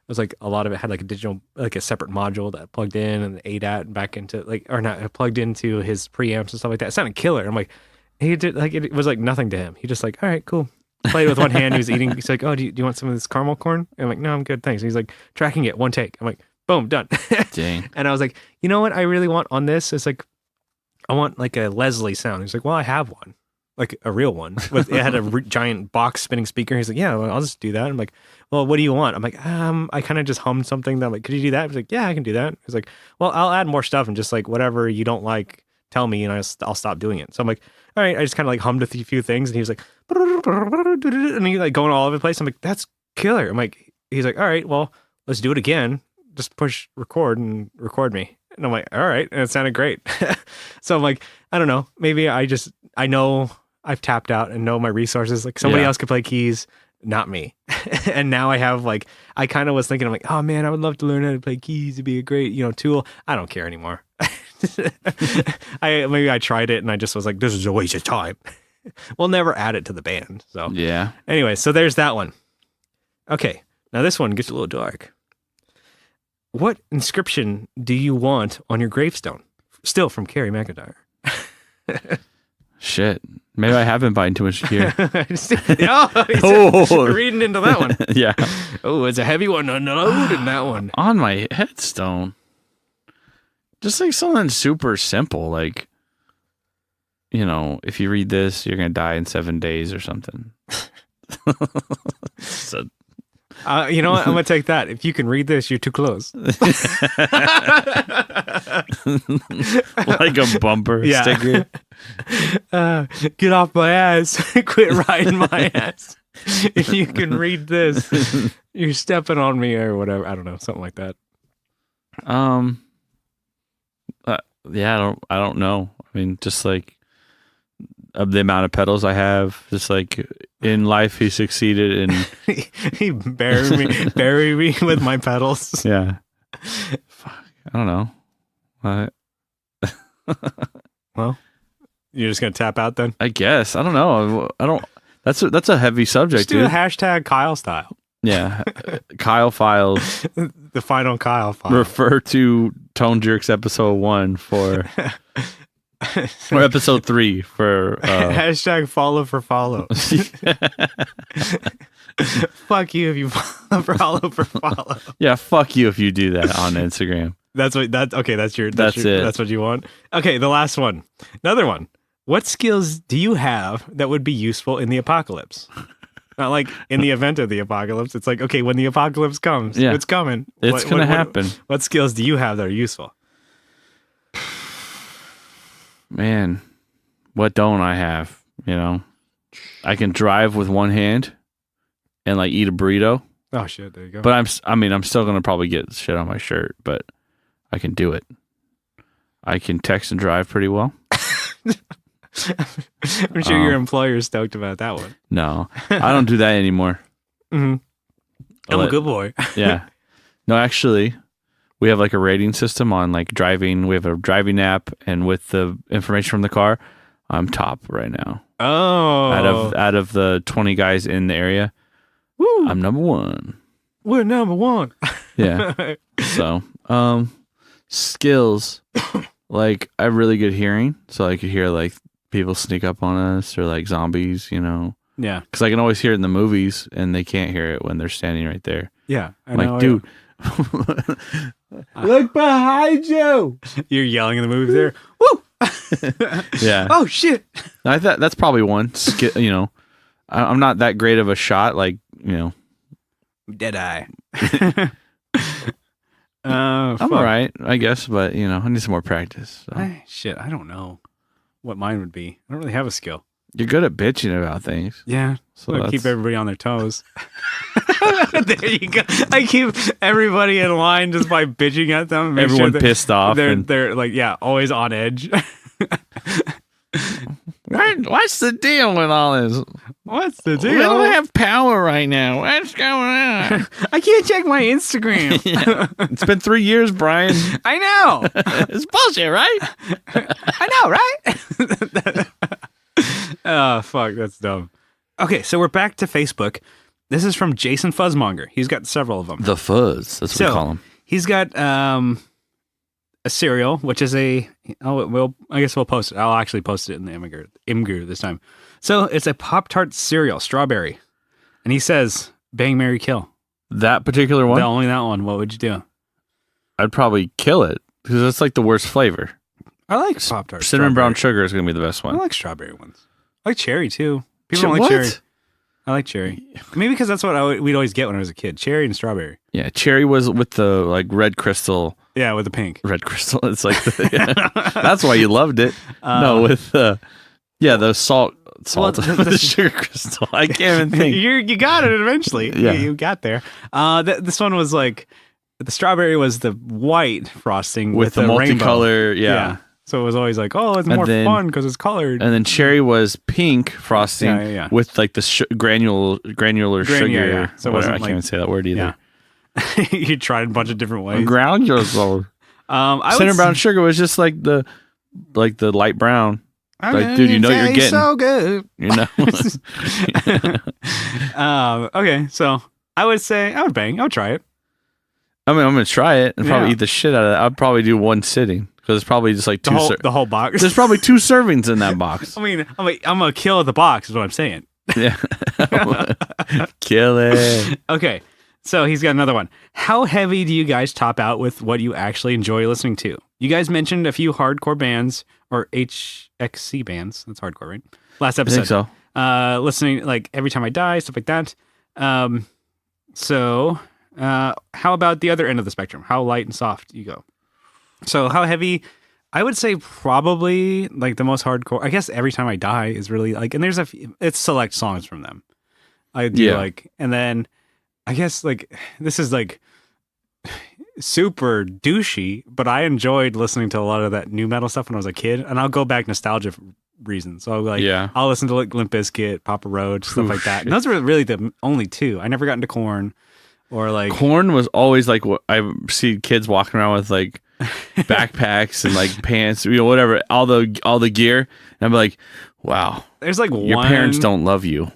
[SPEAKER 1] was like a lot of it had like a digital, like a separate module that plugged in and ADAT and back into like, or not, it plugged into his preamps and stuff like that. It sounded killer. I'm like, he did like, it was like nothing to him. He just like, all right, cool. Played with one hand. He was eating. He's like, oh, do you want some of this caramel corn? And I'm like, no, I'm good. Thanks. And he's like tracking it, one take. I'm like, boom, done.
[SPEAKER 2] Dang.
[SPEAKER 1] And I was like, you know what I really want on this? It's like, I want like a Leslie sound. He's like, well, I have one, like a real one. It had a giant box spinning speaker. He's like, yeah, well, I'll just do that. I'm like, well, what do you want? I'm like, I kind of just hummed something that I'm like, could you do that? He's like, yeah, I can do that. He's like, well, I'll add more stuff and just like whatever you don't like, tell me and I'll stop doing it. So I'm like, all right, I just kind of like hummed a few things and he was like, and he like going all over the place. I'm like, that's killer. I'm like, he's like, all right, well, let's do it again. Just push record and record me. And I'm like, all right. And it sounded great. So I'm like, I don't know. Maybe I know I've tapped out and know my resources. Like somebody else could play keys, not me. And now I have like, I kind of was thinking, I'm like, oh man, I would love to learn how to play keys. It'd be a great, tool. I don't care anymore. Maybe I tried it and I just was like, this is a waste of time. We'll never add it to the band. So
[SPEAKER 2] yeah.
[SPEAKER 1] Anyway, so there's that one. Okay. Now this one gets a little dark. What inscription do you want on your gravestone? Still from Carrie McIntyre.
[SPEAKER 2] Shit. Maybe I have been buying too much gear.
[SPEAKER 1] He's reading into that one.
[SPEAKER 2] Yeah.
[SPEAKER 1] Oh, it's a heavy one. Unload in that one.
[SPEAKER 2] On my headstone. Just like something super simple. Like, if you read this, you're going to die in 7 days or something. So,
[SPEAKER 1] you know what? I'm going to take that. If you can read this, you're too close.
[SPEAKER 2] Like a bumper sticker.
[SPEAKER 1] Get off my ass. Quit riding my ass. If you can read this, you're stepping on me or whatever. I don't know. Something like that.
[SPEAKER 2] Yeah, I don't know. I mean, just like of the amount of pedals I have, just like in life, he succeeded in
[SPEAKER 1] he buried me with my pedals.
[SPEAKER 2] Yeah. Fuck, I don't know.
[SPEAKER 1] Well, you're just gonna tap out then?
[SPEAKER 2] I guess. I don't know. That's a heavy subject.
[SPEAKER 1] Just do
[SPEAKER 2] dude.
[SPEAKER 1] a hashtag Kyle style.
[SPEAKER 2] Yeah. Kyle files.
[SPEAKER 1] The final Kyle file.
[SPEAKER 2] Refer to Tone Jerks episode 1 for or episode 3 for
[SPEAKER 1] hashtag follow for follow. Fuck you if you follow for follow.
[SPEAKER 2] Yeah, fuck you if you do that on Instagram.
[SPEAKER 1] That's it. That's what you want. Okay, the last one. Another one. What skills do you have that would be useful in the apocalypse? Not like in the event of the apocalypse. It's like, okay, when the apocalypse comes, it's coming.
[SPEAKER 2] It's going to happen.
[SPEAKER 1] What skills do you have that are useful?
[SPEAKER 2] Man, what don't I have? I can drive with one hand and like eat a burrito.
[SPEAKER 1] Oh shit! There you go.
[SPEAKER 2] But I'm still gonna probably get shit on my shirt, but I can do it. I can text and drive pretty well.
[SPEAKER 1] I'm sure your employer's stoked about that one.
[SPEAKER 2] No, I don't do that anymore.
[SPEAKER 1] Mm-hmm. I'm a good boy.
[SPEAKER 2] Yeah. No, actually, we have like a rating system on like driving. We have a driving app, and with the information from the car, I'm top right now.
[SPEAKER 1] Oh.
[SPEAKER 2] Out of the 20 guys in the area, woo, I'm number one.
[SPEAKER 1] We're number one.
[SPEAKER 2] Yeah. So, skills. Like, I have really good hearing, so I could hear like people sneak up on us or like zombies, you know.
[SPEAKER 1] Yeah.
[SPEAKER 2] Because I can always hear it in the movies, and they can't hear it when they're standing right there.
[SPEAKER 1] Yeah.
[SPEAKER 2] I'm like, dude, look behind you.
[SPEAKER 1] You're yelling in the movies there. Woo!
[SPEAKER 2] Yeah.
[SPEAKER 1] Oh shit.
[SPEAKER 2] I thought that's probably one. You know, I'm not that great of a shot. Like, you know,
[SPEAKER 1] dead eye.
[SPEAKER 2] I'm all right, I guess, but you know, I need some more practice. So.
[SPEAKER 1] Shit, I don't know what mine would be. I don't really have a skill.
[SPEAKER 2] You're good at bitching about things.
[SPEAKER 1] Yeah, so keep everybody on their toes. There you go. I keep everybody in line just by bitching at them.
[SPEAKER 2] Everyone pissed off.
[SPEAKER 1] They're like, yeah, always on edge.
[SPEAKER 2] What's the deal with all this?
[SPEAKER 1] What's the deal?
[SPEAKER 2] We don't have power right now. What's going on?
[SPEAKER 1] I can't check my Instagram.
[SPEAKER 2] Yeah. It's been 3 years, Brian.
[SPEAKER 1] I know.
[SPEAKER 2] It's bullshit, right?
[SPEAKER 1] I know, right? Oh, fuck. That's dumb. Okay, so we're back to Facebook. This is from Jason Fuzzmonger. He's got several of them.
[SPEAKER 2] The Fuzz. That's what we call him.
[SPEAKER 1] He's got a cereal, which is I guess we'll post it. I'll actually post it in the Imgur this time. So it's a Pop-Tart cereal, strawberry. And he says, bang, marry, kill.
[SPEAKER 2] That particular one?
[SPEAKER 1] Only that one. What would you do?
[SPEAKER 2] I'd probably kill it because that's like the worst flavor.
[SPEAKER 1] I like Pop-Tart.
[SPEAKER 2] Cinnamon brown sugar is going to be the best one.
[SPEAKER 1] I like strawberry ones. I like cherry too. People don't like cherry. I like cherry. Maybe because that's what we'd always get when I was a kid. Cherry and strawberry.
[SPEAKER 2] Yeah, cherry was with the like red crystal.
[SPEAKER 1] Yeah, with the pink.
[SPEAKER 2] Red crystal. It's like that's why you loved it. No, with the salt with the sugar crystal. I can't even think.
[SPEAKER 1] You got it eventually.
[SPEAKER 2] Yeah.
[SPEAKER 1] You got there. This one was like the strawberry was the white frosting with the
[SPEAKER 2] multicolor.
[SPEAKER 1] rainbow. Yeah. So it was always like, oh, it's more fun because it's colored.
[SPEAKER 2] And then cherry was pink frosting with like the granular sugar.
[SPEAKER 1] Yeah. So
[SPEAKER 2] I can't even say that word either.
[SPEAKER 1] Yeah. You tried a bunch of different ways.
[SPEAKER 2] Granular. Cinnamon brown sugar was just like the light brown. Like, dude, you know you're getting
[SPEAKER 1] so good.
[SPEAKER 2] You know.
[SPEAKER 1] Okay, so I would say I would bang. I would try it.
[SPEAKER 2] I mean, I'm gonna try it and probably eat the shit out of it. I'd probably do one sitting. Because it's probably just like
[SPEAKER 1] the whole box.
[SPEAKER 2] There's probably 2 servings in that box.
[SPEAKER 1] I mean, I'm gonna kill the box is what I'm saying.
[SPEAKER 2] Yeah. Kill it.
[SPEAKER 1] Okay. So he's got another one. How heavy do you guys top out with what you actually enjoy listening to? You guys mentioned a few hardcore bands or HXC bands. That's hardcore, right? Last episode.
[SPEAKER 2] I think so.
[SPEAKER 1] Listening like Every Time I Die, stuff like that. So how about the other end of the spectrum? How light and soft you go? So how heavy? I would say probably like the most hardcore. I guess Every Time I Die is really like, and there's it's select songs from them. I do like, and then I guess like this is like super douchey, but I enjoyed listening to a lot of that new metal stuff when I was a kid, and I'll go back nostalgia reasons. So I'll listen to like Limp Bizkit, Papa Roach, stuff like that. And those were really the only two. I never got into Korn or like
[SPEAKER 2] Korn was always like what I see kids walking around with like backpacks and like pants, you know, whatever, all the gear. And I'm like, wow,
[SPEAKER 1] there's like
[SPEAKER 2] your parents don't love you.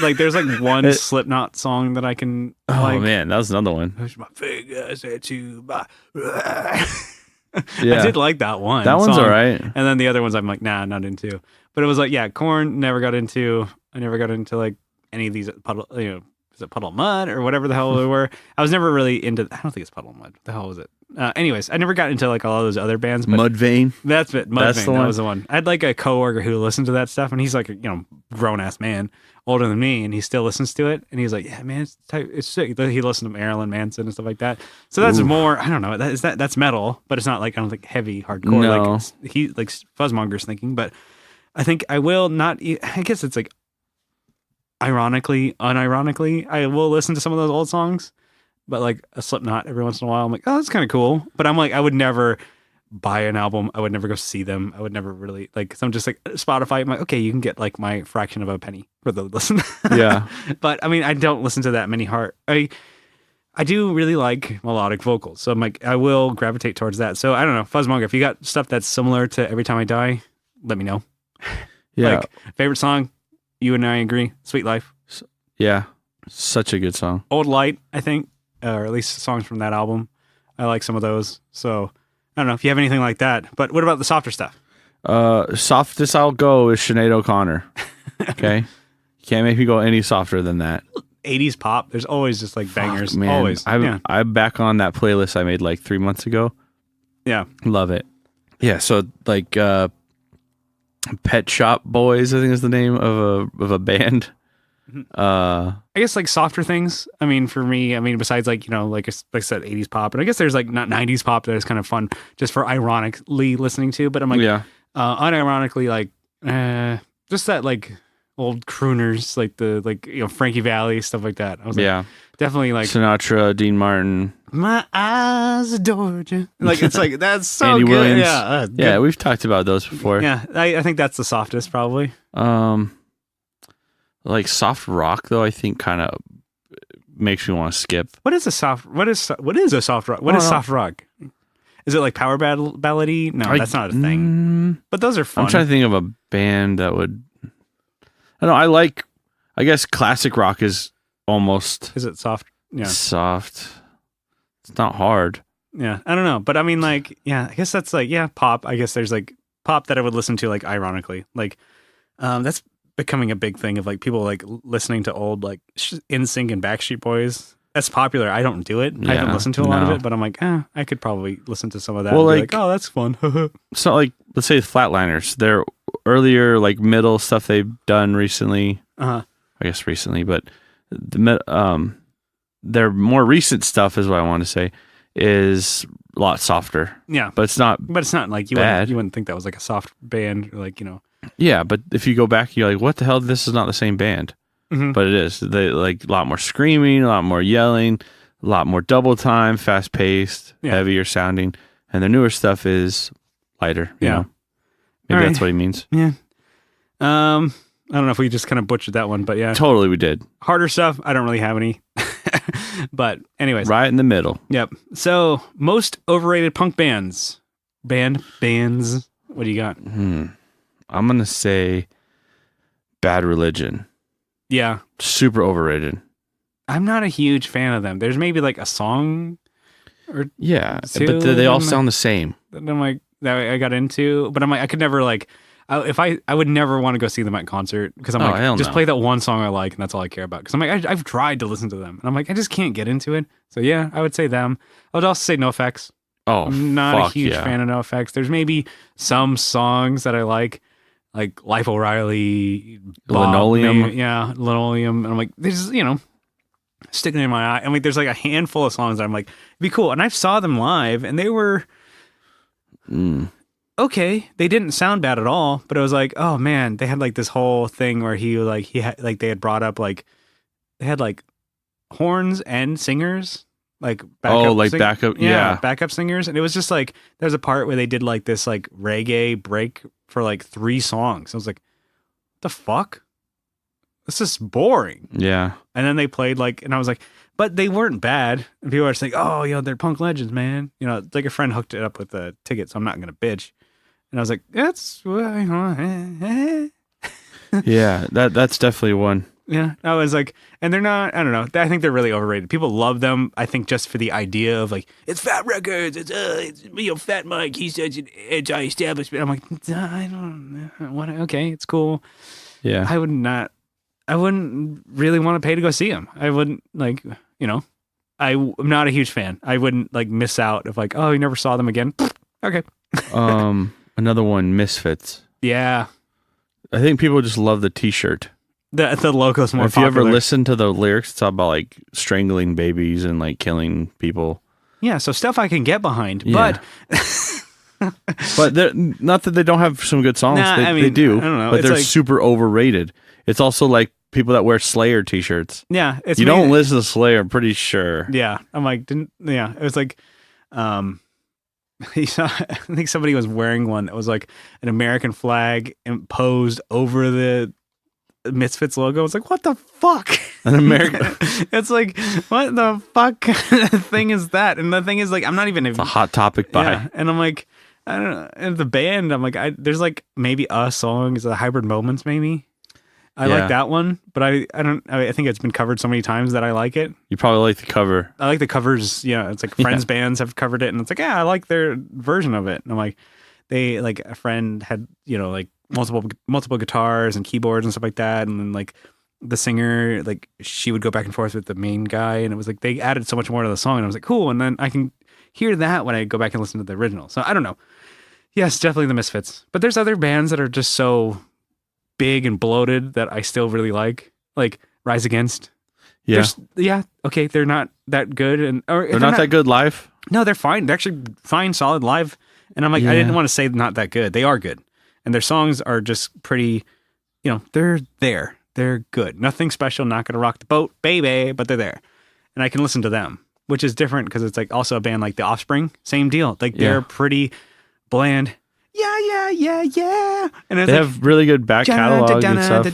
[SPEAKER 1] Like there's like one Slipknot song that I can.
[SPEAKER 2] Oh man, that was another one.
[SPEAKER 1] Push my fingers at you.
[SPEAKER 2] Yeah.
[SPEAKER 1] I did like that one.
[SPEAKER 2] That one's all right.
[SPEAKER 1] And then the other ones I'm like, nah, not into. But it was like, yeah, Korn never got into. I never got into like any of these Puddle, you know, is it Puddle Mud or whatever the hell they were. I was never really into. I don't think it's Puddle Mud. What the hell was it? Anyways, I never got into like all those other bands. But
[SPEAKER 2] Mudvayne.
[SPEAKER 1] That's it. Mudvayne. That was the one. I had like a coworker who listened to that stuff, and he's like a grown ass man, older than me, and he still listens to it. And he's like, yeah, man, it's sick. He listened to Marilyn Manson and stuff like that. So that's more. I don't know. That's metal, but it's not like I don't think heavy hardcore.
[SPEAKER 2] No.
[SPEAKER 1] Like he like Fuzzmonger's thinking, but I think I will not. I guess it's like unironically, I will listen to some of those old songs, but like a Slipknot every once in a while, I'm like, oh, that's kind of cool. But I'm like, I would never buy an album. I would never go see them. I would never really like, so I'm just like Spotify. I'm like, okay, you can get like my fraction of a penny for the listen.
[SPEAKER 2] Yeah.
[SPEAKER 1] But I mean, I don't listen to that many I do really like melodic vocals. So I'm like, I will gravitate towards that. So I don't know, Fuzzmonger, if you got stuff that's similar to Every Time I Die, let me know.
[SPEAKER 2] Yeah.
[SPEAKER 1] Like, favorite song, you and I agree, Sweet Life.
[SPEAKER 2] Yeah. Such a good song.
[SPEAKER 1] Old Light, I think, or at least songs from that album. I like some of those. So I don't know if you have anything like that. But what about the softer stuff?
[SPEAKER 2] Softest I'll go is Sinead O'Connor. Okay. You can't make me go any softer than that.
[SPEAKER 1] 80s pop. There's always just like bangers.
[SPEAKER 2] Man.
[SPEAKER 1] Always.
[SPEAKER 2] I'm back on that playlist I made like 3 months ago.
[SPEAKER 1] Yeah.
[SPEAKER 2] Love it. Yeah. So like Pet Shop Boys, I think is the name of a band.
[SPEAKER 1] I guess like softer things. I mean, for me, I mean, besides like, you know, like I said, 80s pop, and I guess there's like not 90s pop that is kind of fun just for ironically listening to. But I'm like, unironically, like just that like old crooners, like the you know, Frankie Valli, stuff like that. I was like, definitely like
[SPEAKER 2] Sinatra, Dean Martin.
[SPEAKER 1] My eyes adored you. Like it's like that's so
[SPEAKER 2] Andy
[SPEAKER 1] good.
[SPEAKER 2] Williams.
[SPEAKER 1] Yeah,
[SPEAKER 2] yeah, we've talked about those before.
[SPEAKER 1] Yeah, I think that's the softest probably.
[SPEAKER 2] Like soft rock though, I think kind of makes me want to skip.
[SPEAKER 1] What is a soft rock? What is soft rock? Is it like power ballady? No, that's not a thing. But those are fun.
[SPEAKER 2] I'm trying to think of a band that would. I don't know. I guess classic rock is almost.
[SPEAKER 1] Is it soft? Yeah,
[SPEAKER 2] soft. It's not hard.
[SPEAKER 1] Yeah, I don't know, but I mean, like, yeah, I guess that's like, yeah, pop. I guess there's like pop that I would listen to, like, ironically, like, that's becoming a big thing of like people like listening to old like NSYNC and Backstreet Boys. That's popular. I don't do it. I haven't listened to a lot of it, but I'm like, I could probably listen to some of that. Well, and be like, oh, that's fun.
[SPEAKER 2] So like, let's say the Flatliners, their earlier like middle stuff they've done recently. I guess recently, but their more recent stuff is what I want to say is a lot softer. Yeah, but it's not.
[SPEAKER 1] But it's not like you wouldn't think that was like a soft band, or like, you know.
[SPEAKER 2] Yeah, but if you go back, you're like, what the hell? This is not the same band. But it is. They like a lot more screaming, a lot more yelling, a lot more double time, fast paced, heavier sounding, and their newer stuff is lighter. You know? Maybe that's what he means.
[SPEAKER 1] Yeah. I don't know if we just kind of butchered that one, but yeah,
[SPEAKER 2] totally we did.
[SPEAKER 1] Harder stuff, I don't really have any. But anyways,
[SPEAKER 2] right in the middle.
[SPEAKER 1] Yep. So most overrated punk bands. Bands. What do you got?
[SPEAKER 2] I'm gonna say Bad Religion.
[SPEAKER 1] Yeah.
[SPEAKER 2] Super overrated.
[SPEAKER 1] I'm not a huge fan of them. There's maybe like a song or two,
[SPEAKER 2] but they all sound the same.
[SPEAKER 1] That I'm like, that I got into, but I'm like, I could never like, I would never want to go see them at concert because I'm like, just play that one song I like and that's all I care about. Because I'm like, I've tried to listen to them and I'm like, I just can't get into it. So yeah, I would say them. I would also say NoFX.
[SPEAKER 2] Oh,
[SPEAKER 1] I'm not a huge fan of NoFX. There's maybe some songs that I like Life O'Reilly,
[SPEAKER 2] Linoleum.
[SPEAKER 1] Linoleum. And I'm like, there's, you know, sticking in my eye. I mean, there's like a handful of songs that I'm like, it'd be cool. And I saw them live and they were okay. They didn't sound bad at all, but it was like, oh man, they had like this whole thing where they had brought up like, they had like horns and singers. Like backup, backup singers, and it was just like there's a part where they did like this like reggae break for like 3 songs. I was like, "The fuck, this is boring."
[SPEAKER 2] Yeah,
[SPEAKER 1] and then they played like, and I was like, but they weren't bad. And people are just like, "Oh, you know, they're punk legends, man." You know, like a friend hooked it up with a ticket, so I'm not gonna bitch. And I was like, "That's
[SPEAKER 2] yeah, that's definitely one."
[SPEAKER 1] Yeah, I was like, and they're not, I don't know, I think they're really overrated. People love them, I think, just for the idea of like, it's Fat Records, it's you know, Fat Mike, he's such an anti-establishment. I'm like, I don't know, okay, it's cool.
[SPEAKER 2] Yeah.
[SPEAKER 1] I wouldn't really want to pay to go see him. I wouldn't, like, you know, I'm not a huge fan. I wouldn't like miss out if like, oh, you never saw them again. Okay.
[SPEAKER 2] Another one, Misfits.
[SPEAKER 1] Yeah.
[SPEAKER 2] I think people just love the t-shirt.
[SPEAKER 1] The logo's more
[SPEAKER 2] popular. If you ever listen to the lyrics, it's all about like strangling babies and like killing people.
[SPEAKER 1] Yeah, so stuff I can get behind, but
[SPEAKER 2] not that they don't have some good songs. They do.
[SPEAKER 1] I don't know.
[SPEAKER 2] But they're like, super overrated. It's also like people that wear Slayer t-shirts.
[SPEAKER 1] Yeah.
[SPEAKER 2] You don't listen to Slayer, I'm pretty sure.
[SPEAKER 1] Yeah. I'm like, it was like, I think somebody was wearing one that was like an American flag imposed over the Misfits logo. I was like, what the fuck?
[SPEAKER 2] An American.
[SPEAKER 1] It's like, what the fuck thing is that? And the thing is, like, I'm not even.
[SPEAKER 2] It's a Hot Topic buy. Yeah.
[SPEAKER 1] And I'm like, I don't know. And the band, I'm like, there's like maybe a song is a Hybrid Moments, maybe. I like that one, but I think it's been covered so many times that I like it.
[SPEAKER 2] You probably like the cover.
[SPEAKER 1] I like the covers. Yeah, it's like friends bands have covered it, and it's like, I like their version of it. And I'm like, they like a friend had like multiple guitars and keyboards and stuff like that, and then like the singer, like she would go back and forth with the main guy, and it was like they added so much more to the song, and I was like, cool. And then I can hear that when I go back and listen to the original. So I don't know. Yes, definitely the Misfits, but there's other bands that are just so big and bloated that I still really like Rise Against. Yeah. Okay. They're not that good. Or
[SPEAKER 2] they're not that good live.
[SPEAKER 1] No, they're fine. They're actually fine, solid live. And I'm like, I didn't want to say not that good. They are good. And their songs are just pretty, they're there. They're good. Nothing special. Not going to rock the boat, baby, but they're there. And I can listen to them, which is different because it's like also a band like The Offspring. Same deal. Like they're pretty bland. Yeah. And
[SPEAKER 2] they have really good back catalog and stuff.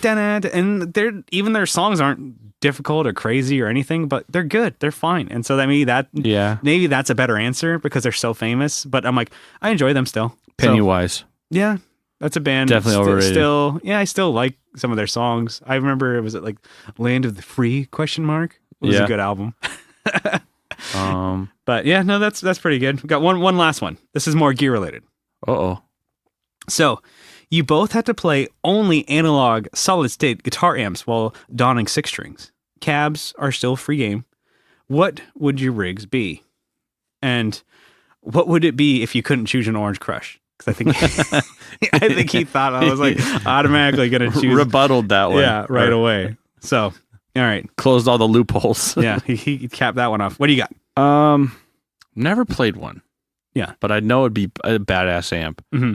[SPEAKER 1] And their songs aren't difficult or crazy or anything, but they're good. They're fine. And so maybe that's a better answer because they're so famous. But I'm like, I enjoy them still.
[SPEAKER 2] Pennywise.
[SPEAKER 1] Yeah, that's a band.
[SPEAKER 2] Definitely overrated.
[SPEAKER 1] I still like some of their songs. I remember, was it like Land of the Free? ? It was a good album. But yeah, no, that's pretty good. We got one last one. This is more gear related.
[SPEAKER 2] Uh-oh.
[SPEAKER 1] So, you both had to play only analog solid-state guitar amps while donning 6 strings. Cabs are still free game. What would your rigs be? And what would it be if you couldn't choose an Orange Crush? Because I think he thought I was like automatically going to choose.
[SPEAKER 2] Rebutted that one.
[SPEAKER 1] Yeah, right away. So, all right.
[SPEAKER 2] Closed all the loopholes.
[SPEAKER 1] Yeah, he capped that one off. What do you got?
[SPEAKER 2] Never played one.
[SPEAKER 1] Yeah.
[SPEAKER 2] But I know it'd be a badass amp.
[SPEAKER 1] Mm-hmm.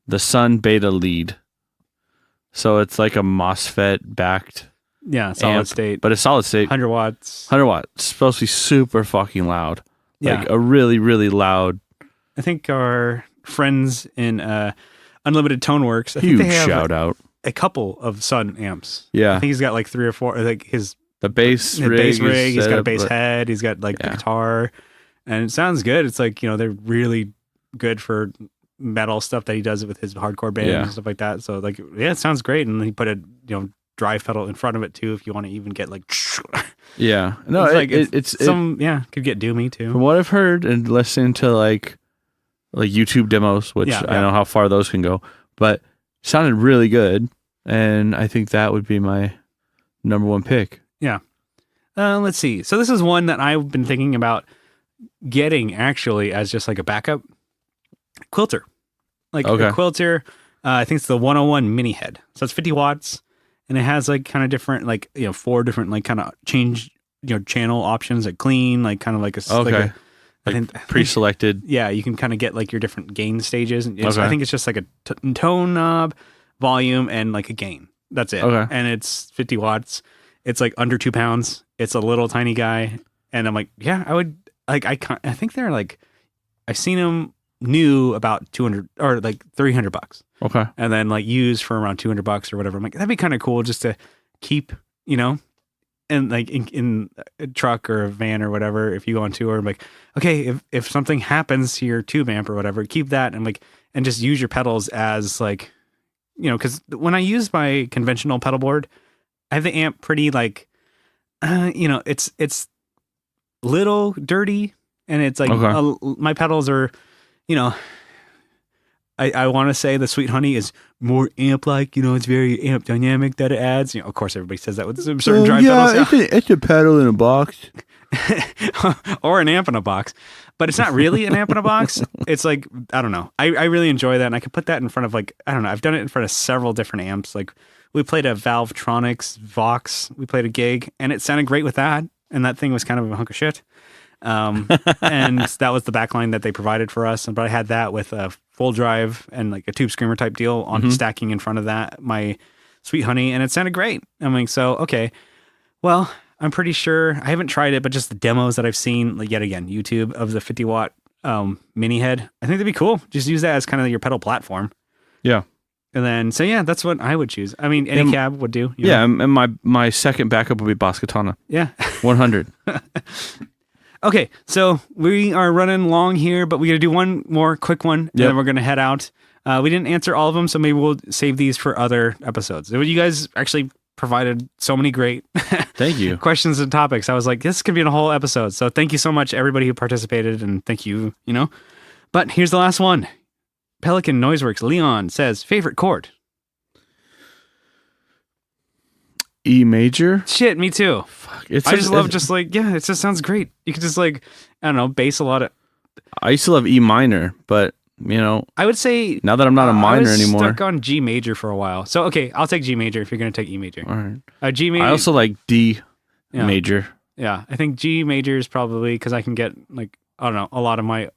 [SPEAKER 2] The Sun Beta Lead. So it's like a MOSFET backed
[SPEAKER 1] solid state.
[SPEAKER 2] But it's solid state.
[SPEAKER 1] 100 watts.
[SPEAKER 2] 100 watts. It's supposed to be super fucking loud.
[SPEAKER 1] Yeah.
[SPEAKER 2] Like a really, really loud.
[SPEAKER 1] I think our friends in Unlimited Toneworks,
[SPEAKER 2] huge shout out.
[SPEAKER 1] A couple of Sun amps.
[SPEAKER 2] Yeah.
[SPEAKER 1] I think he's got like 3 or 4, like
[SPEAKER 2] the bass rig.
[SPEAKER 1] He's got a bass head. He's got like the guitar. And it sounds good. It's like, they're really good for metal stuff that he does with his hardcore band and stuff like that. So like, it sounds great. And he put a drive pedal in front of it too, if you want to even get like
[SPEAKER 2] no, it's
[SPEAKER 1] could get doomy too.
[SPEAKER 2] From what I've heard and listened to like YouTube demos, which I know how far those can go, but sounded really good. And I think that would be my number one pick.
[SPEAKER 1] Yeah. Let's see. So this is one that I've been thinking about getting actually as just like a backup. Quilter. A Quilter, I think it's the 101 mini head. So it's 50 watts and it has like kind of different, 4 different like kind of change, channel options, like clean, like kind of like a,
[SPEAKER 2] pre-selected.
[SPEAKER 1] Yeah. You can kind of get like your different gain stages. And I think it's just like a tone knob, volume, and like a gain. That's it.
[SPEAKER 2] Okay.
[SPEAKER 1] And it's 50 watts. It's like under 2 pounds. It's a little tiny guy. And I'm like, yeah, I would like, I think they're like, I've seen them new about 200 or like $300.
[SPEAKER 2] Okay.
[SPEAKER 1] And then like used for around $200 or whatever. I'm like, that'd be kind of cool just to keep, and like in a truck or a van or whatever, if you go on tour, I'm like, okay, if something happens to your tube amp or whatever, keep that and just use your pedals as like, because when I use my conventional pedal board, I have the amp pretty like, it's little dirty and it's like my pedals are, I want to say the Sweet Honey is more amp-like, it's very amp dynamic that it adds. Of course, everybody says that with certain drive pedals.
[SPEAKER 2] It's a pedal in a box.
[SPEAKER 1] Or an amp in a box. But it's not really an amp in a box. It's like, I don't know. I really enjoy that. And I could put that in front of like, I don't know. I've done it in front of several different amps. Like we played a Valvetronics Vox. We played a gig and it sounded great with that. And that thing was kind of a hunk of shit. And that was the backline that they provided for us. But I had that with a full drive and like a tube screamer type deal on stacking in front of that.
[SPEAKER 3] Sweet Honey, and it sounded great. I'm like, so, okay, well, I'm pretty sure, I haven't tried it, but just the demos that I've seen, like yet again, YouTube of the 50 watt mini head, I think that'd be cool. Just use that as kind of your pedal platform.
[SPEAKER 2] Yeah.
[SPEAKER 3] And then, so yeah, that's what I would choose. I mean, any cab would do.
[SPEAKER 2] Yeah, and my second backup would be Boss Katana.
[SPEAKER 3] Yeah.
[SPEAKER 2] 100.
[SPEAKER 3] Okay, so we are running long here, but we're going to do one more quick one, and then we're going to head out. We didn't answer all of them, so maybe we'll save these for other episodes. You guys actually provided so many great
[SPEAKER 2] thank you
[SPEAKER 3] questions and topics. I was like, this could be a whole episode. So thank you so much, everybody who participated, and thank you, But here's the last one. Pelican Noiseworks Leon says, favorite chord?
[SPEAKER 2] E major.
[SPEAKER 3] Shit, me too.
[SPEAKER 2] Fuck,
[SPEAKER 3] I just love it just sounds great. You could just I don't know, bass a lot of.
[SPEAKER 2] I used to love E minor, but
[SPEAKER 3] I would say
[SPEAKER 2] now that I'm not a minor anymore.
[SPEAKER 3] Stuck on G major for a while. So okay, I'll take G major if you're gonna take E major.
[SPEAKER 2] All right.
[SPEAKER 3] G major.
[SPEAKER 2] I also like D major.
[SPEAKER 3] Yeah, I think G major is probably because I can get I don't know, a lot of my. I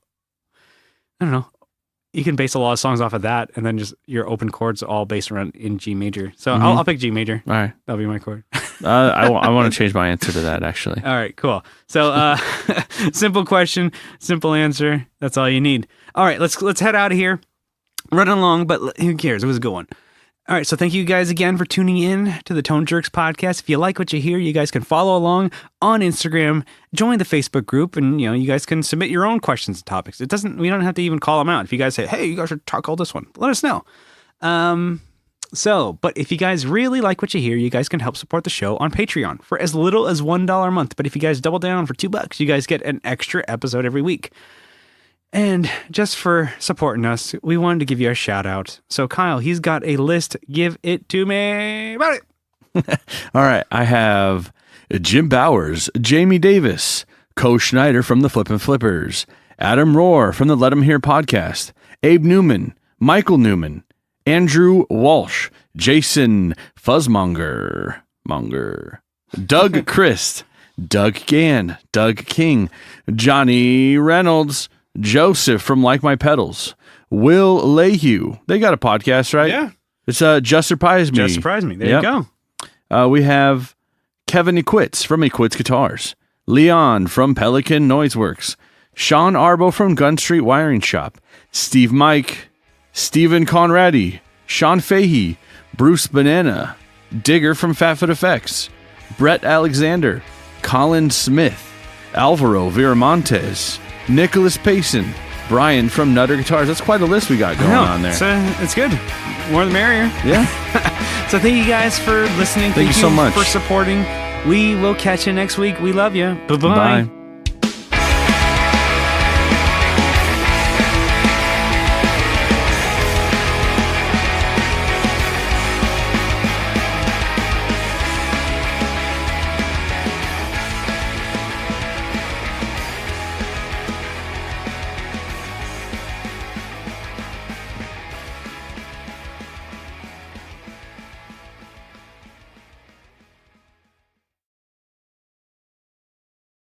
[SPEAKER 3] don't know. You can base a lot of songs off of that, and then just your open chords all based around in G major. So I'll pick G major.
[SPEAKER 2] All right,
[SPEAKER 3] that'll be my chord.
[SPEAKER 2] I want to change my answer to that actually.
[SPEAKER 3] All right, cool. So simple question, simple answer. That's all you need. All right, let's head out of here. Running along, but who cares? It was a good one. All right, so thank you guys again for tuning in to the Tone Jerks podcast. If you like what you hear, you guys can follow along on Instagram, join the Facebook group, and you guys can submit your own questions and topics. We don't have to even call them out. If you guys say, hey, you guys should tackle this one, let us know. But if you guys really like what you hear, you guys can help support the show on Patreon for as little as $1 a month. But if you guys double down for $2, you guys get an extra episode every week. And just for supporting us, we wanted to give you a shout out. So Kyle, he's got a list. Give it to me. About it.
[SPEAKER 2] All right. I have Jim Bowers, Jamie Davis, Co Schneider from the Flippin' Flippers, Adam Rohr from the Let 'Em Hear podcast, Abe Newman, Michael Newman, Andrew Walsh, Jason Fuzzmonger, Doug Christ, Doug Gann, Doug King, Johnny Reynolds, Joseph from Like My Pedals, Will Lehue. They got a podcast, right?
[SPEAKER 3] Yeah.
[SPEAKER 2] It's Just Surprise Me.
[SPEAKER 3] Just Surprise Me. There you
[SPEAKER 2] go. We have Kevin Equitz from Equitz Guitars, Leon from Pelican Noiseworks, Sean Arbo from Gun Street Wiring Shop, Steve Mike, Stephen Conradi, Sean Fahey, Bruce Banana, Digger from Fatfoot Effects, Brett Alexander, Colin Smith, Alvaro Viramontes, Nicholas Payson, Brian from Nutter Guitars. That's quite a list we got going on there.
[SPEAKER 3] It's good. More the merrier.
[SPEAKER 2] Yeah.
[SPEAKER 3] So thank you guys for listening.
[SPEAKER 2] Thank you so much
[SPEAKER 3] for supporting. We will catch you next week. We love you. Bye-bye.
[SPEAKER 2] Bye.